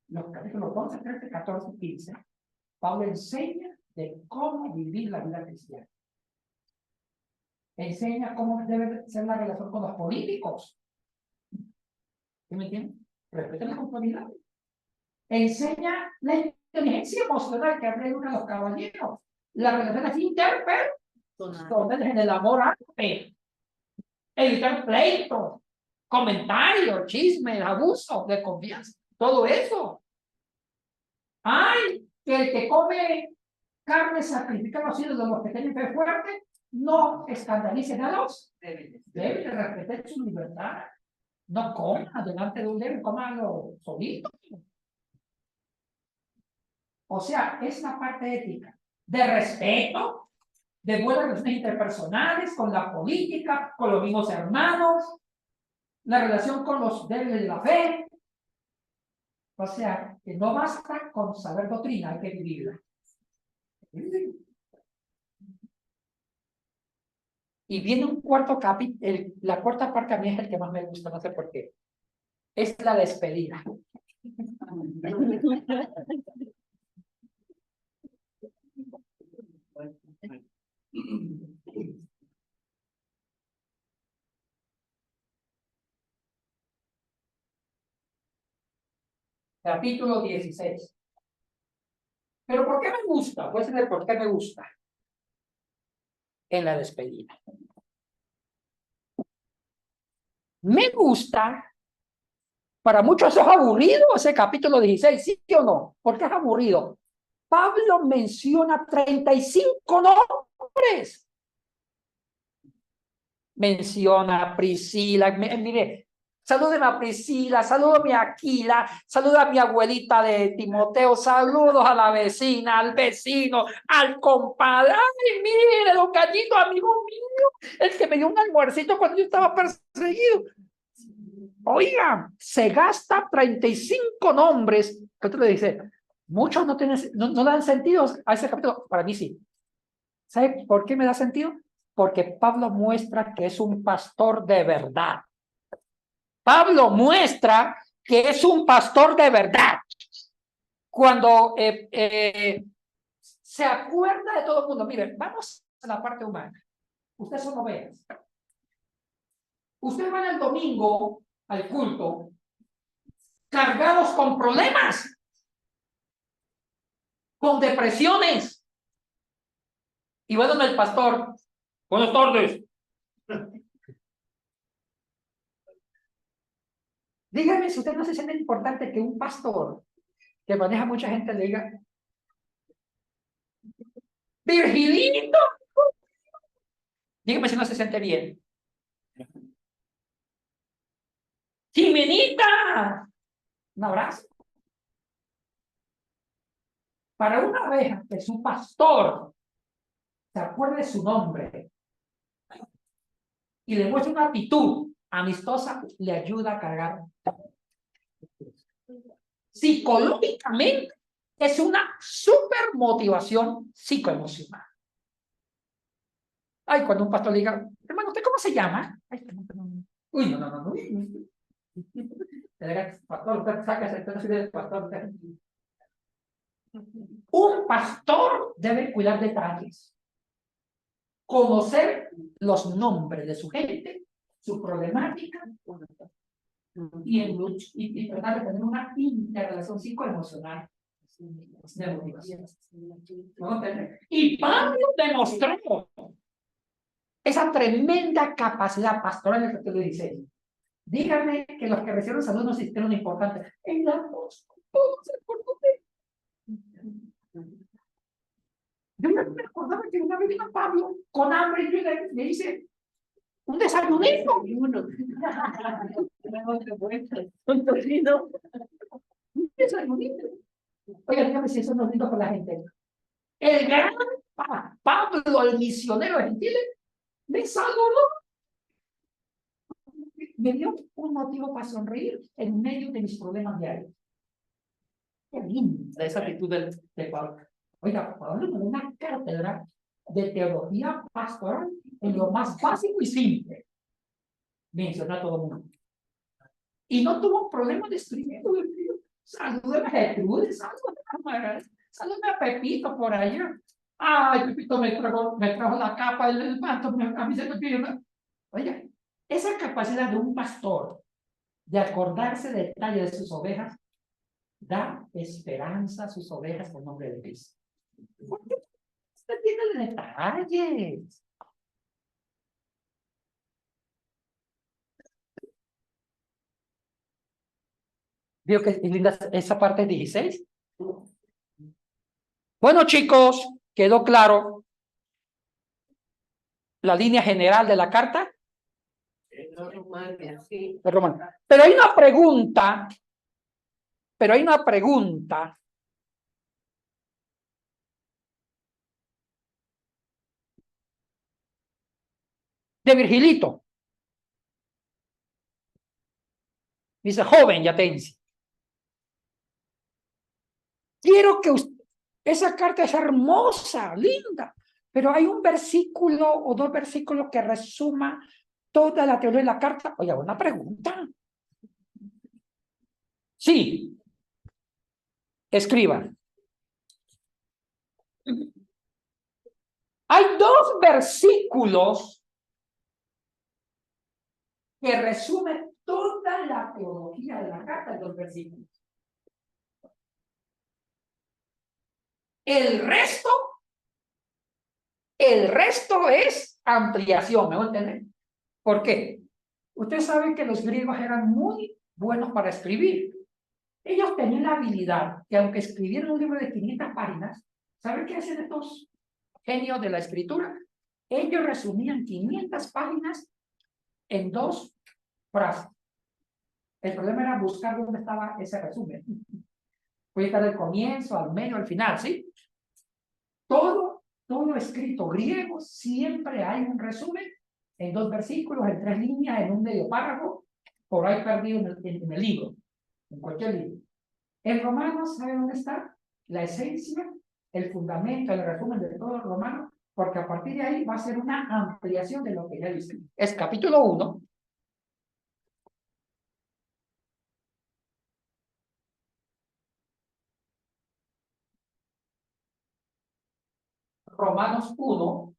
Los capítulos 12, 13, 14 y 15, Pablo enseña de cómo vivir la vida cristiana. Enseña cómo debe ser la relación con los políticos. ¿Sí me entienden? Respeten las autoridades. Enseña la inteligencia emocional que aprende uno de los caballeros. Las relaciones interpersonales en el amor arte. Evitar pleitos, comentarios, chismes, abuso de confianza. Todo eso. Ay, que el que come carne sacrificada a los ídolos de los que tienen fe fuerte, no escandalicen a los débiles. Deben respetar su libertad. No coma delante de un débil, cómalo solito. O sea, es la parte ética de respeto, de buenas relaciones interpersonales, con la política, con los mismos hermanos, la relación con los débiles de la fe. O sea, que no basta con saber doctrina, hay que vivirla. Y viene un cuarto capítulo, la cuarta parte a mí es el que más me gusta, no sé por qué. Es la despedida. Capítulo 16. ¿Pero por qué me gusta? Voy a decir por qué me gusta. En la despedida. Me gusta. Para muchos es aburrido ese capítulo 16, ¿sí o no? ¿Por qué es aburrido? Pablo menciona 35 nombres. Menciona a Priscila, mire, Salúdeme a Priscila, salúdame a Aquila, saluda a mi abuelita de Timoteo, saludos a la vecina, al vecino, al compadre. Ay, mire, don Gallito, amigo mío, el que me dio un almuercito cuando yo estaba perseguido. Oiga, se gasta 35 nombres. ¿Qué tú le dices? Muchos no dan sentido a ese capítulo. Para mí sí. ¿Sabe por qué me da sentido? Porque Pablo muestra que es un pastor de verdad. Pablo muestra que es un pastor de verdad. Cuando se acuerda de todo el mundo. Mire, vamos a la parte humana. Ustedes son ovejas. Ustedes van el domingo al culto cargados con problemas, con depresiones. Y bueno, el pastor, buenas tardes. Dígame si usted no se siente importante que un pastor que maneja mucha gente le diga, Virgilito, dígame si no se siente bien. Jimenita, un abrazo. Para una oveja que es un pastor, se acuerda de su nombre y le muestra una actitud amistosa, le ayuda a cargar. Psicológicamente es una super motivación psicoemocional. Ay, cuando un pastor le diga, hermano, ¿usted cómo se llama? Ay, uy, no. Pastor, usted saca ese del pastor. Un pastor debe cuidar detalles, conocer los nombres de su gente, su problemática, y tratar de tener una interrelación psicoemocional de motivación. Y Pablo demostró esa tremenda capacidad pastoral en el capítulo 16. Díganme que los que reciben salud no se un importante. En la voz, todos se yo me acordaba que una vez vino Pablo con hambre y yo le hice un desayunito. Un desayunito. Oiga, dígame si eso no es lindo para la gente. El gran Pablo, el misionero de Chile, me saludó. Me dio un motivo para sonreír en medio de mis problemas diarios. Qué linda esa actitud de Pablo. Oiga, Pablo me dio una cátedra de teología pastoral en lo más básico y simple. Mencionó a todo el mundo. Y no tuvo problemas de escribirlo. Salúdame a Gertrude, salúdame a Pepito por allá. Ay, Pepito me trajo la capa, el manto, a mí se me pidió. Oiga, esa capacidad de un pastor de acordarse de detalles de sus ovejas da esperanza a sus ovejas en nombre de Cristo. ¿Por qué usted tiene detalles? ¿Vio que es linda esa parte 16? Bueno, chicos, ¿quedó claro la línea general de la carta? Sí. De Romano. Pero hay una pregunta. De Virgilito. Dice, joven yatense. Quiero que usted, esa carta es hermosa, linda, pero hay un versículo o dos versículos que resuma toda la teoría de la carta. Oye, una pregunta. Sí. Escriban. Hay dos versículos que resumen toda la teología de la carta en dos versículos. El resto es ampliación, ¿me voy a entender? ¿Por qué? Usted sabe que los griegos eran muy buenos para escribir. Ellos tenían la habilidad que aunque escribieran un libro de 500 páginas, ¿saben qué hacen estos genios de la escritura? Ellos resumían 500 páginas en 2 frases. El problema era buscar dónde estaba ese resumen. Puede estar del comienzo, al medio, al final, ¿sí? Todo escrito griego, siempre hay un resumen en 2 versículos, en 3 líneas, en un medio párrafo, por ahí perdido en el libro, en cualquier libro. En Romanos, ¿sabe dónde está? La esencia, el fundamento, el resumen de todo el romano, porque a partir de ahí va a ser una ampliación de lo que ya dice. Es capítulo 1. Romanos 1,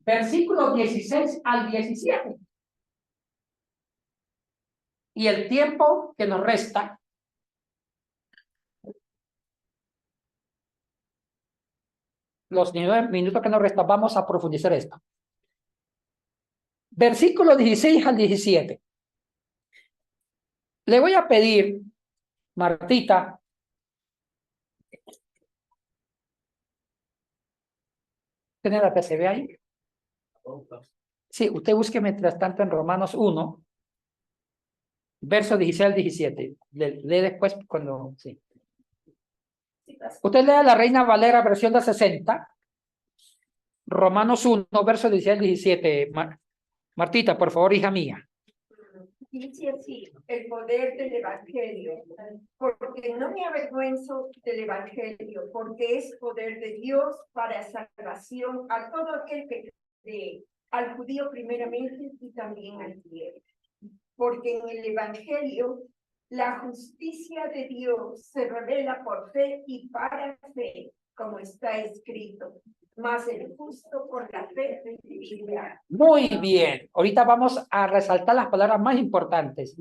versículos 16 al 17. Y el tiempo que nos resta, los 9 minutos que nos restan, vamos a profundizar esto. Versículos 16 al 17. Le voy a pedir, Martita, ¿tiene la PCB ahí? Sí, usted busque mientras tanto en Romanos 1, versos 16 al 17. Lee después cuando... Sí. Usted lea la Reina Valera, versión de 60. Romanos 1, versos 16 al 17. Martita, por favor, hija mía. Dice así, el poder del Evangelio, porque no me avergüenzo del Evangelio, porque es poder de Dios para salvación a todo aquel que cree, al judío primeramente y también al griego. Porque en el Evangelio la justicia de Dios se revela por fe y para fe, como está escrito. Mas el justo por la fe vivirá. Muy bien. Ahorita vamos a resaltar las palabras más importantes.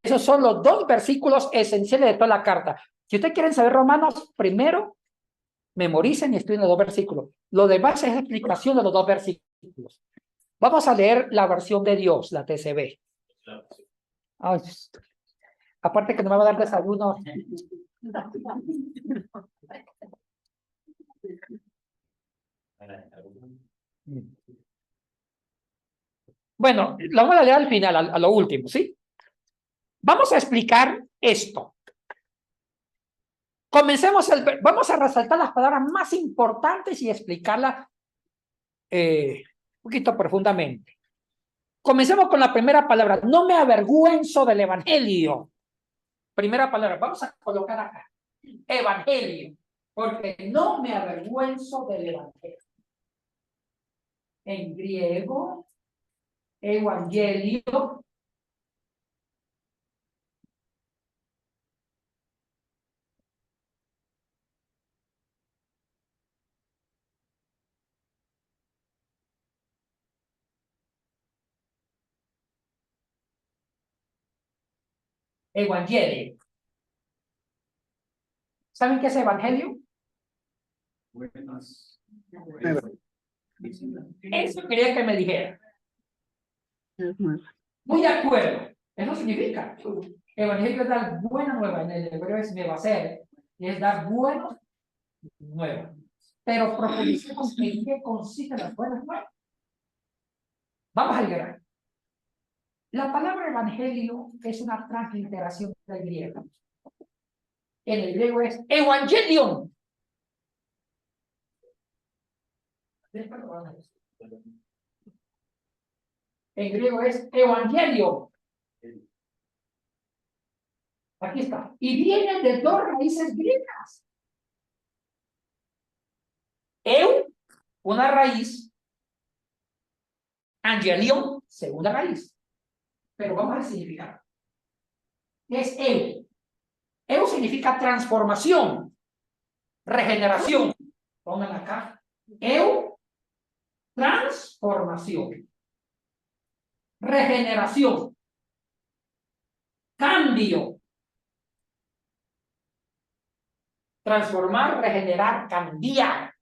Esos son los 2 versículos esenciales de toda la carta. Si ustedes quieren saber Romanos, primero memoricen y estudien los 2 versículos. Lo demás es explicación de los 2 versículos. Vamos a leer la versión de Dios, la TCB. Ay, aparte que no me va a dar desayuno. Bueno, lo vamos a leer al final, a lo último, ¿sí? Vamos a explicar esto. Comencemos, vamos a resaltar las palabras más importantes y explicarlas un poquito profundamente. Comencemos con la primera palabra. No me avergüenzo del Evangelio. Primera palabra, vamos a colocar acá. Evangelio. Porque no me avergüenzo del Evangelio. En griego, evangelio. Evangelio. ¿Saben qué es evangelio? Buenas. Eso quería que me dijera. Muy de acuerdo. Eso significa. Evangelio es dar buena nueva. En el hebreo es nevaser. Es dar buenas nuevas. Pero profundicemos en qué consisten las buenas nuevas. Vamos al grano. La palabra evangelio es una transliteración del griego. En el griego es evangelion. En griego es evangelio. Aquí está. Y viene de 2 raíces griegas. Una raíz. Angelion, segunda raíz. Pero vamos al significado. ¿Qué es eu? Eu significa transformación, regeneración. Pongan acá. Transformación. Regeneración. Cambio. Transformar, regenerar, cambiar.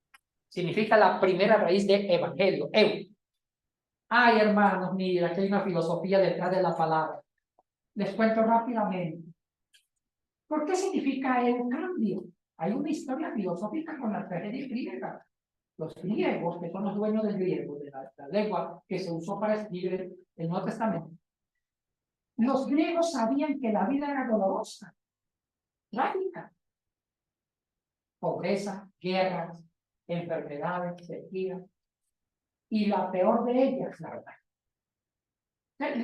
Significa la primera raíz de evangelio. Ay, hermanos, mira, aquí hay una filosofía detrás de la palabra. Les cuento rápidamente. ¿Por qué significa cambio? Hay una historia filosófica con la tragedia griega. Los griegos, que son los dueños del griego, de la lengua que se usó para escribir el Nuevo Testamento, los griegos sabían que la vida era dolorosa, trágica. Pobreza, guerras, enfermedades, sequías. Y la peor de ellas, la verdad.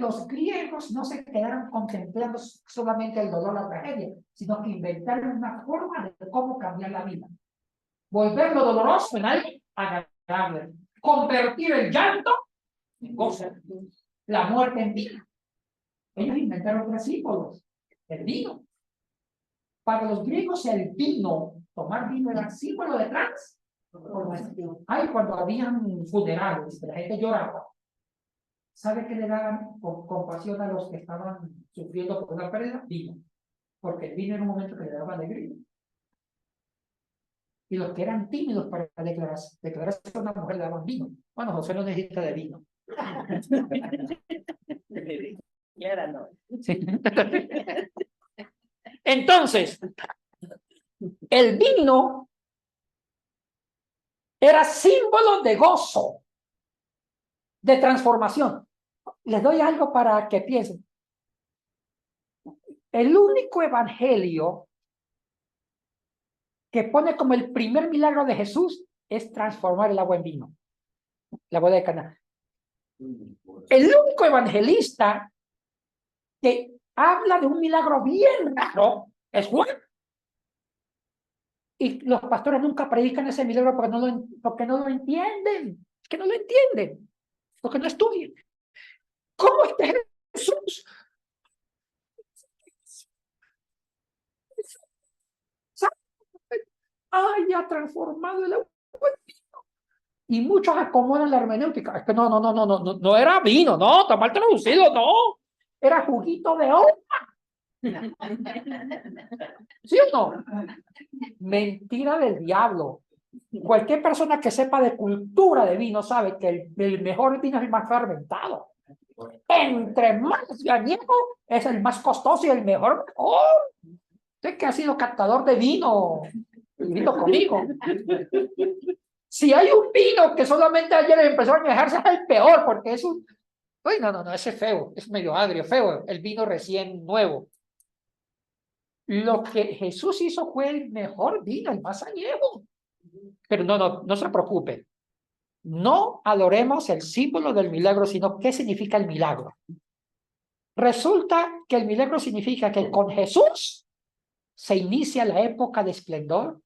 Los griegos no se quedaron contemplando solamente el dolor, la tragedia, sino que inventaron una forma de cómo cambiar la vida. Volver lo doloroso en algo agradable. Convertir el llanto en gozo. La muerte en vida. Ellos inventaron 3 símbolos. El vino. Para los griegos el vino, tomar vino era símbolo de transformación. Ay, cuando habían funerales, la gente lloraba. ¿Sabe qué le daban compasión a los que estaban sufriendo por una pérdida? Vino. Porque el vino era un momento que le daba alegría. Y los que eran tímidos para declararse a una mujer le daban vino. Bueno, José no necesita de vino. Y ahora no. Sí. Entonces, el vino era símbolo de gozo, de transformación. Les doy algo para que piensen. El único evangelio que pone como el primer milagro de Jesús es transformar el agua en vino. La boda de Caná. El único evangelista que habla de un milagro bien raro es Juan. Y los pastores nunca predican ese milagro porque no lo entienden. Es que no lo entienden. Porque no estudian. ¿Cómo es que Jesús haya transformado el agua en vino? Y muchos acomodan la hermenéutica. Es que no era vino, no, está mal traducido, no. Era juguito de uva. ¿Sí o no? Mentira del diablo. Cualquier persona que sepa de cultura de vino sabe que el mejor vino es el más fermentado. Entre más añejo es el más costoso y el mejor. Usted que ha sido captador de vino, vino conmigo. Si hay un vino que solamente ayer empezó a añejarse, es el peor, porque es un... Uy, no, ese es feo, es medio agrio, feo, el vino recién nuevo. Lo que Jesús hizo fue el mejor vino, el más añejo. Pero no se preocupe. No adoremos el símbolo del milagro, sino qué significa el milagro. Resulta que el milagro significa que con Jesús se inicia la época de esplendor,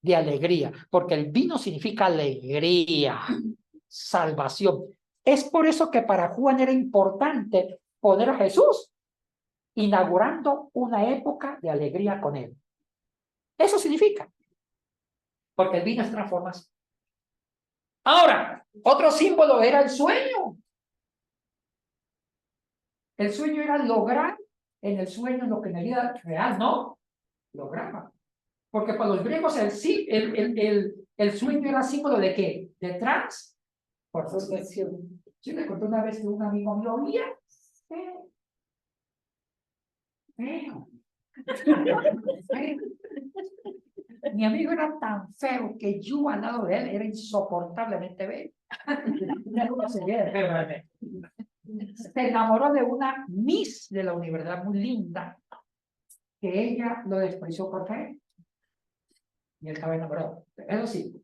de alegría, porque el vino significa alegría, salvación. Es por eso que para Juan era importante poner a Jesús inaugurando una época de alegría con él. Eso significa, porque el vino es transformación. Ahora, otro símbolo era el sueño. El sueño era lograr en el sueño lo que en la vida real no lograba. Porque para los griegos el sueño era símbolo de ¿qué? De transformación. Yo le conté una vez que un amigo mío oía. Mi amigo era tan feo que yo al lado de él era insoportablemente bello. Se enamoró de una Miss de la universidad muy linda, que ella lo despreció por qué. Y él estaba enamorado. Eso sí,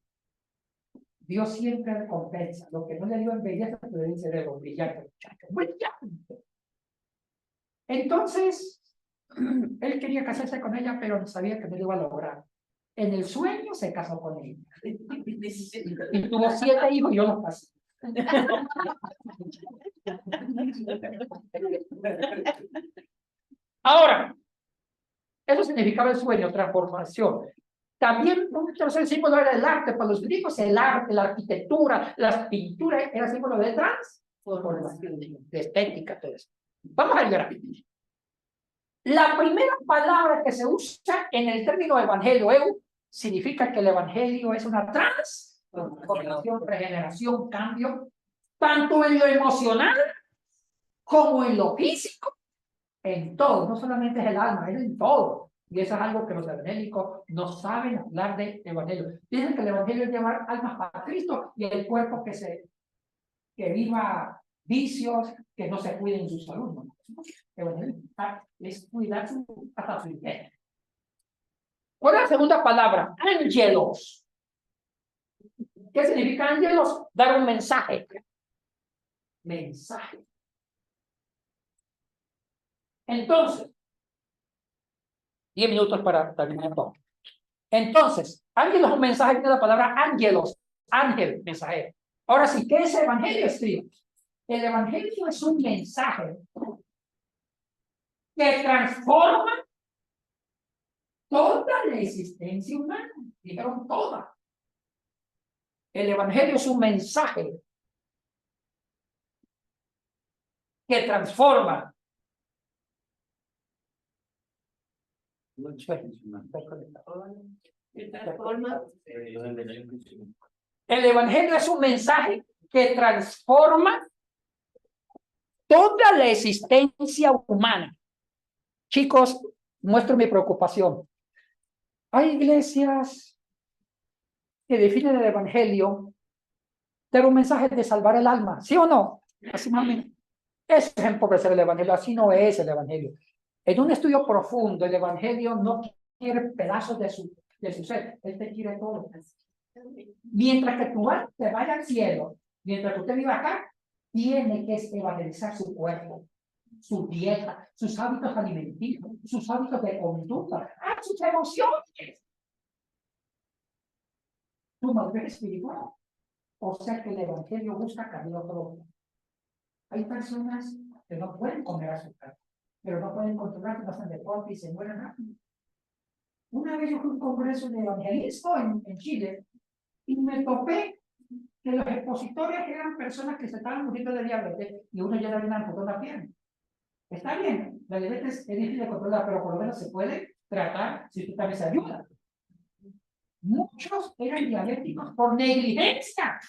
Dios siempre recompensa. Lo que no le dio en belleza, le dice de lo brillante, muchacho. Brillante. Entonces, él quería casarse con ella, pero no sabía que no lo iba a lograr. En el sueño se casó con ella. Y tuvo 7 hijos y yo los pasé. Ahora, eso significaba el sueño, transformación. También un tercer símbolo era el arte. Para los griegos el arte, la arquitectura, las pinturas era símbolo de transformación, de estética, todo eso. Vamos a ver. La primera palabra que se usa en el término evangelio significa que el evangelio es una transformación, regeneración, cambio, tanto en lo emocional como en lo físico, en todo. No solamente es el alma, es en todo. Y eso es algo que los evangélicos no saben hablar de evangelio. Dicen que el evangelio es llevar almas para Cristo y el cuerpo que viva vicios, que no se cuiden su salud. ¿No? El evangelio es cuidar hasta su vida. ¿Cuál es la segunda palabra? Ángelos. ¿Qué significa ángelos? Dar un mensaje. Mensaje. Entonces, 10 minutos para terminar todo. Entonces, ángelos es un mensaje, tiene la palabra ángelos, ángel, mensajero. Ahora sí, ¿qué es el evangelio, estudiantes? El evangelio es un mensaje que transforma toda la existencia humana. Dijeron toda. El evangelio es un mensaje que transforma. El evangelio es un mensaje que transforma toda la existencia humana. Chicos, muestro mi preocupación. Hay iglesias que definen el evangelio dar un mensaje de salvar el alma, ¿sí o no? Así más o menos. Eso es empobrecer el evangelio, así no es el evangelio. En un estudio profundo, el evangelio no quiere pedazos de su ser, él te quiere todo. Mientras que tu alma te vaya al cielo, mientras que usted viva acá, tiene que evangelizar su cuerpo, su dieta, sus hábitos alimenticios, sus hábitos de conducta, sus emociones. Tu madurez espiritual. O sea que el evangelio busca camino propio. Hay personas que no pueden comer azúcar, pero no pueden controlar, no hacen deporte y se mueren rápido. Una vez yo fui a un congreso de evangelismo en Chile y me topé que los expositores eran personas que se estaban muriendo de diabetes y uno ya le había amputado la pierna. Está bien, la diabetes es difícil de controlar, pero por lo menos se puede tratar si usted también se ayuda. Muchos eran diabéticos por negligencia.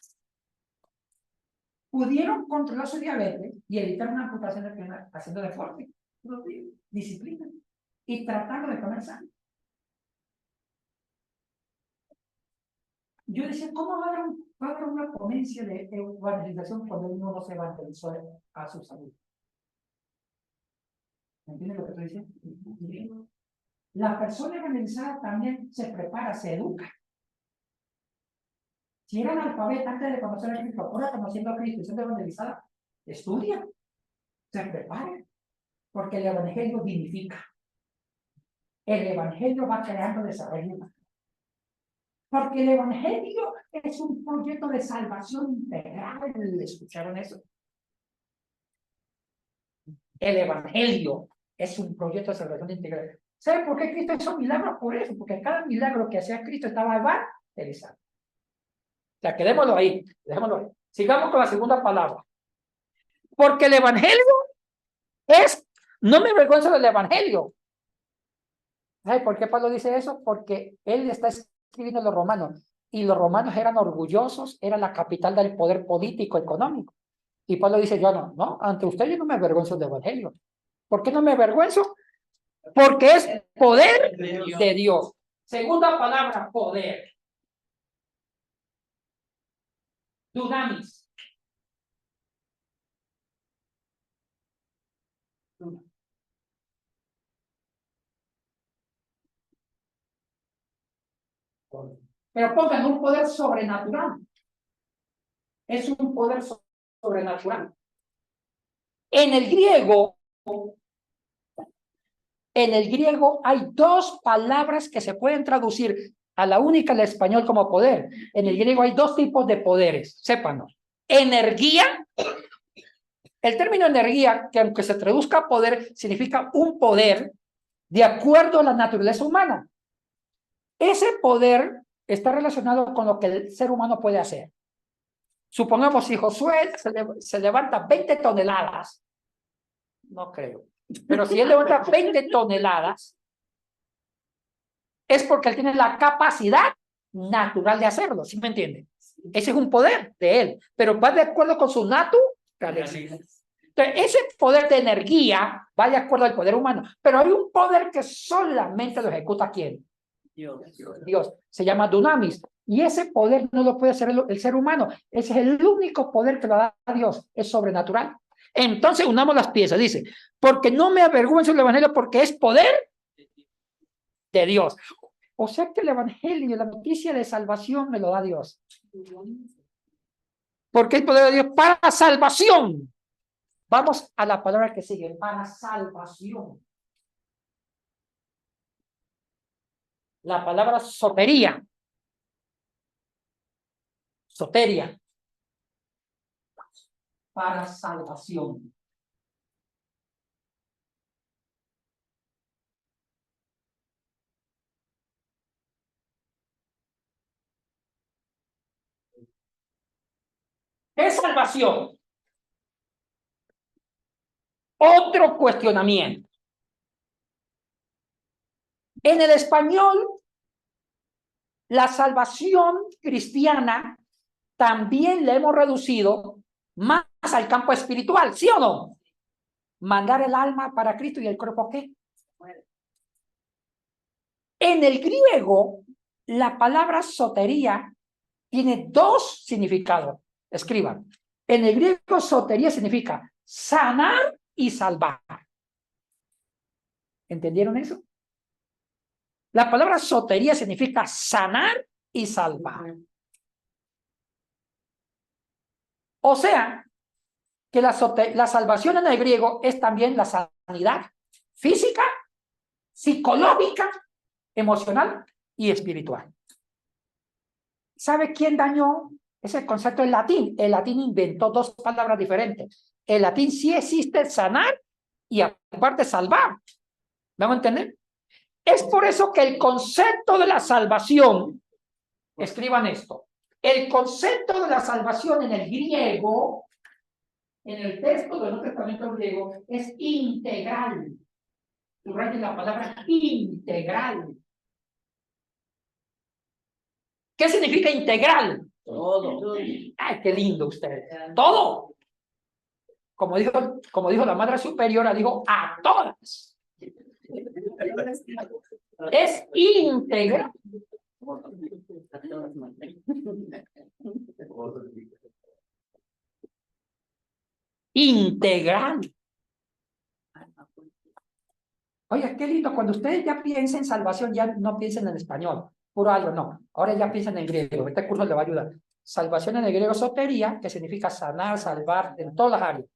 Pudieron controlar su diabetes y evitar una amputación de pierna haciendo deporte, disciplina y tratando de comer sano. Yo decía, ¿cómo va a haber una ponencia de evangelización cuando uno no se evangelizó a su salud? ¿Me entiendes lo que estoy diciendo? La persona evangelizada también se prepara, se educa. Si era analfabeta antes de conocer a Cristo, ahora conociendo a Cristo y siendo evangelizada, estudia, se prepara, porque el evangelio vivifica. El evangelio va creando desarrollo. Porque el evangelio es un proyecto de salvación integral. ¿Escucharon eso? El evangelio es un proyecto de salvación integral. ¿Sabe por qué Cristo hizo milagros? Por eso, porque cada milagro que hacía Cristo estaba evangelizado. O sea, quedémoslo ahí, dejémoslo ahí. Sigamos con la segunda palabra. Porque el evangelio es, no me avergüenzo del evangelio. ¿Sabe por qué Pablo dice eso? Porque él está escribiendo a los romanos, y los romanos eran orgullosos, era la capital del poder político, económico. Y Pablo dice, yo no, ante usted yo no me avergüenzo del evangelio. ¿Por qué no me avergüenzo? Porque es poder de Dios. Segunda palabra, poder. Dunamis. Pero pongan un poder sobrenatural. Es un poder sobrenatural. En el griego hay dos palabras que se pueden traducir a la única en el español como poder. En el griego hay dos tipos de poderes, sépanlo. Energía. El término energía, que aunque se traduzca a poder, significa un poder de acuerdo a la naturaleza humana. Ese poder está relacionado con lo que el ser humano puede hacer. Supongamos si Josué se levanta 20 toneladas, no creo, pero si él levanta 20 toneladas, es porque él tiene la capacidad natural de hacerlo, ¿sí me entiende? Ese es un poder de él, pero va de acuerdo con su naturaleza. Entonces, ese poder de energía va de acuerdo al poder humano, pero hay un poder que solamente lo ejecuta ¿quién? Dios. Se llama dunamis. Y ese poder no lo puede hacer el ser humano. Ese es el único poder que lo da Dios. Es sobrenatural. Entonces unamos las piezas. Dice, porque no me avergüenzo del evangelio porque es poder de Dios. O sea que el evangelio, la noticia de salvación me lo da Dios. Porque es poder de Dios para salvación. Vamos a la palabra que sigue. Para salvación. La palabra sotería. Soteria. Para salvación. ¿Qué es salvación? Otro cuestionamiento. En el español, la salvación cristiana también la hemos reducido más al campo espiritual, ¿sí o no? Mandar el alma para Cristo y el cuerpo ¿qué? En el griego, la palabra sotería tiene dos significados. Escriban. En el griego, sotería significa sanar y salvar. ¿Entendieron eso? La palabra sotería significa sanar y salvar. O sea, que la salvación en el griego es también la sanidad física, psicológica, emocional y espiritual. ¿Sabe quién dañó ese concepto en latín? El latín inventó dos palabras diferentes. En latín sí existe sanar y aparte salvar. ¿Vamos a entender? Es por eso que el concepto de la salvación, escriban esto, el concepto de la salvación en el griego, en el texto del Nuevo Testamento griego, es integral. Subrayen la palabra integral. ¿Qué significa integral? Todo. Ay, qué lindo usted. Todo. Como dijo la Madre Superiora, dijo a todas. Es integral. Integral. Oye, qué lindo. Cuando ustedes ya piensen en salvación, ya no piensen en español, puro algo, no. Ahora ya piensen en griego. Este curso le va a ayudar. Salvación en el griego sotería, que significa sanar, salvar, en todas las áreas.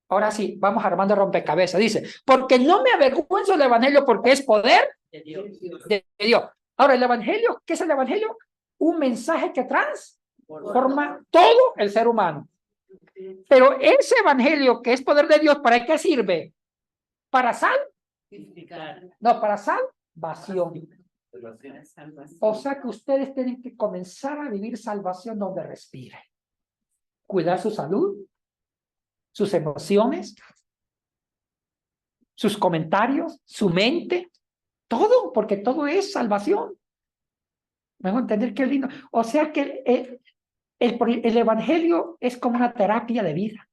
Ahora sí, vamos armando rompecabezas. Dice, porque no me avergüenzo del evangelio porque es poder de Dios. Ahora, el evangelio, ¿qué es el evangelio? Un mensaje que transforma todo el ser humano. Pero ese evangelio que es poder de Dios, ¿para qué sirve? Para no, para salvación. O sea que ustedes tienen que comenzar a vivir salvación donde respire. Cuidar su salud, sus emociones, sus comentarios, su mente, todo, porque todo es salvación. ¿Me van a entender qué lindo? O sea que el evangelio es como una terapia de vida.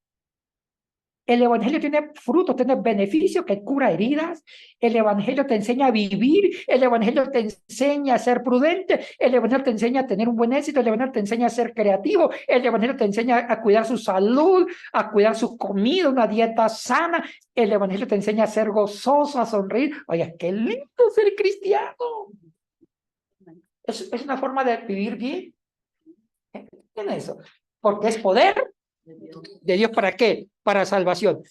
El evangelio tiene frutos, tiene beneficios que cura heridas. El evangelio te enseña a vivir. El evangelio te enseña a ser prudente. El evangelio te enseña a tener un buen éxito. El evangelio te enseña a ser creativo. El evangelio te enseña a cuidar su salud, a cuidar su comida, una dieta sana. El evangelio te enseña a ser gozoso, a sonreír. Oye, qué lindo ser cristiano. Es una forma de vivir bien. ¿Entienden eso? Porque es poder de Dios. ¿Para qué? Para salvación.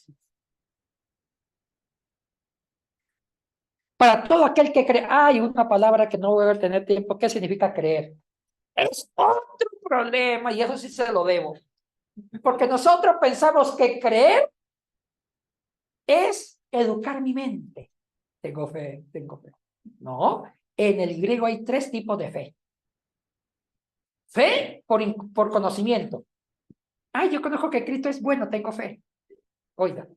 Para todo aquel que cree. Hay una palabra que no voy a tener tiempo. ¿Qué significa creer? Es otro problema y eso sí se lo debo. Porque nosotros pensamos que creer es educar mi mente. Tengo fe, tengo fe. No, en el griego hay tres tipos de fe. Fe por conocimiento. Ay, yo conozco que Cristo es bueno, tengo fe. Oiga,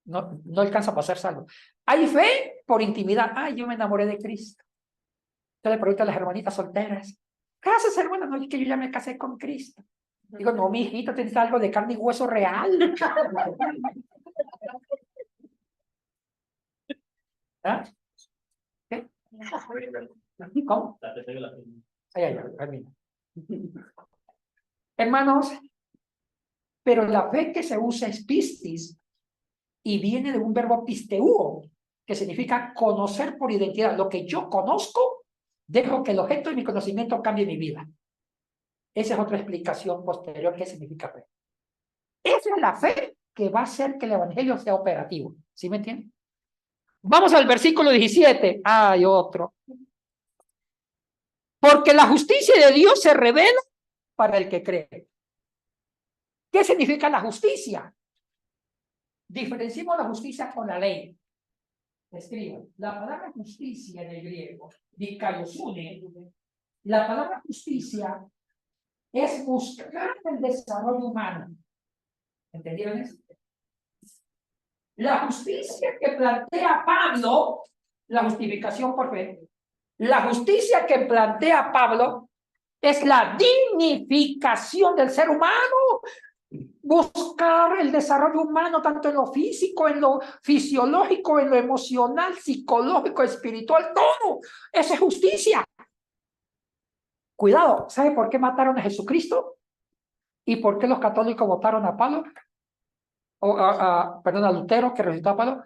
no alcanza para ser salvo. Hay fe por intimidad. Ay, yo me enamoré de Cristo. Usted le pregunta a las hermanitas solteras. ¿Qué haces, hermana? No, es que yo ya me casé con Cristo. Digo, no, mi hijito, tienes algo de carne y hueso real. ¿Ah? ¿Qué? ¿Cómo? Ay, ay, ay, termina. Hermanos, pero la fe que se usa es pistis y viene de un verbo pisteuo, que significa conocer por identidad. Lo que yo conozco, dejo que el objeto de mi conocimiento cambie mi vida. Esa es otra explicación posterior que significa fe. Esa es la fe que va a hacer que el evangelio sea operativo. ¿Sí me entienden? Vamos al versículo 17. Hay otro. Porque la justicia de Dios se revela para el que cree. ¿Qué significa la justicia? Diferenciamos la justicia con la ley. Escriban. La palabra justicia en el griego, dikaiosune, la palabra justicia es buscar el desarrollo humano. ¿Entendieron eso? La justicia que plantea Pablo, la justificación por fe, la justicia que plantea Pablo es la dignificación del ser humano. Buscar el desarrollo humano tanto en lo físico, en lo fisiológico, en lo emocional, psicológico, espiritual, todo. Esa es justicia. Cuidado, ¿sabe por qué mataron a Jesucristo? ¿Y por qué los católicos votaron a Pablo? Perdón, a Lutero, que resucitó a Pablo.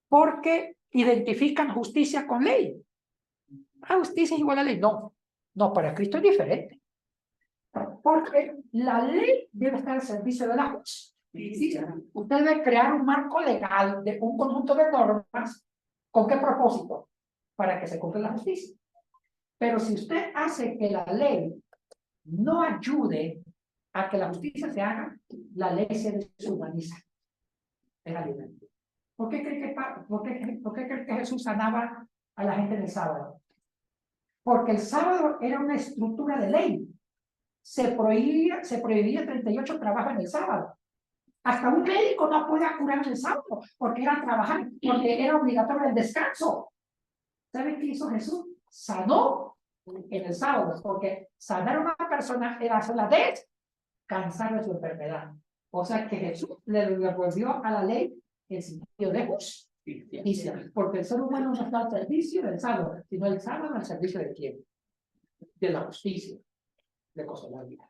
Porque identifican justicia con ley. Ah, justicia es igual a ley. No, no, para Cristo es diferente. Porque la ley debe estar al servicio de la justicia. Usted debe crear un marco legal de un conjunto de normas. ¿Con qué propósito? Para que se cumpla la justicia. Pero si usted hace que la ley no ayude a que la justicia se haga, la ley se deshumaniza. Es alimento. ¿Por qué cree que Jesús sanaba a la gente en el sábado? Porque el sábado era una estructura de ley. Se prohibía 38 trabajos en el sábado. Hasta un médico no podía curar en el sábado porque era trabajar, porque era obligatorio el descanso. ¿Saben qué hizo Jesús? Sanó en el sábado, porque sanar a una persona era hacerla descansar de su enfermedad. O sea que Jesús le devolvió a la ley el sentido de justicia, porque el ser humano no está al servicio del sábado, sino el sábado al servicio de quién? De la justicia, de cosas de la vida.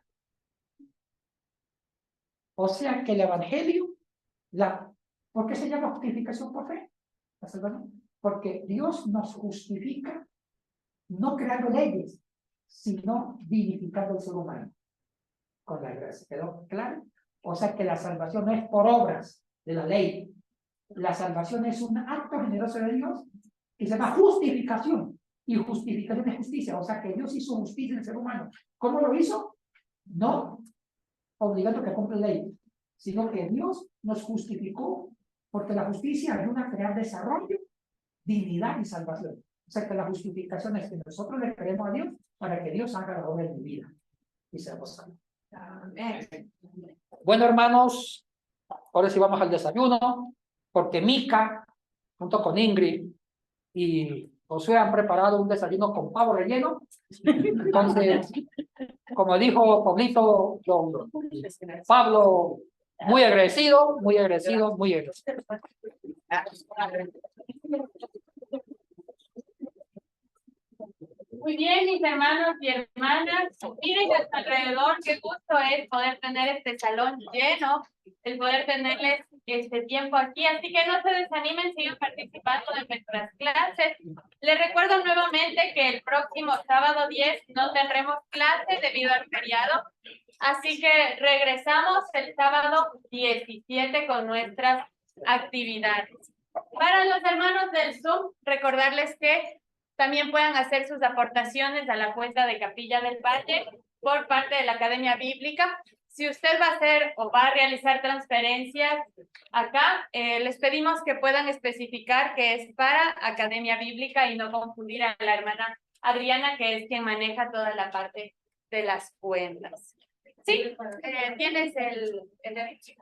O sea que el evangelio, ¿por qué se llama justificación por fe? Porque Dios nos justifica no creando leyes, sino vivificando el ser humano con la gracia. ¿Quedó claro? O sea que la salvación no es por obras de la ley. La salvación es un acto generoso de Dios que se llama justificación. Y justificación es justicia. O sea que Dios hizo justicia en el ser humano. ¿Cómo lo hizo? No obligando que cumpla la ley, sino que Dios nos justificó porque la justicia ayuda a crear desarrollo, dignidad y salvación. O sea que la justificación es que nosotros le creemos a Dios para que Dios haga la obra en mi vida y seamos salvos. Bueno, hermanos, ahora sí vamos al desayuno, porque Mica, junto con Ingrid y Josué, han preparado un desayuno con pavo relleno. Entonces, como dijo Pablito, Pablo, muy agradecido, muy agradecido, muy agradecido. Muy bien, mis hermanos y hermanas, miren a su alrededor, qué gusto es poder tener este salón lleno, el poder tenerles este tiempo aquí, así que no se desanimen, sigan participando de nuestras clases. Les recuerdo nuevamente que el próximo sábado 10 no tendremos clase debido al feriado, así que regresamos el sábado 17 con nuestras actividades. Para los hermanos del Zoom, recordarles que también puedan hacer sus aportaciones a la cuenta de Capilla del Valle por parte de la Academia Bíblica. Si usted va a hacer o va a realizar transferencias acá, les pedimos que puedan especificar que es para Academia Bíblica y no confundir a la hermana Adriana, que es quien maneja toda la parte de las cuentas. Sí, tienes el derecho.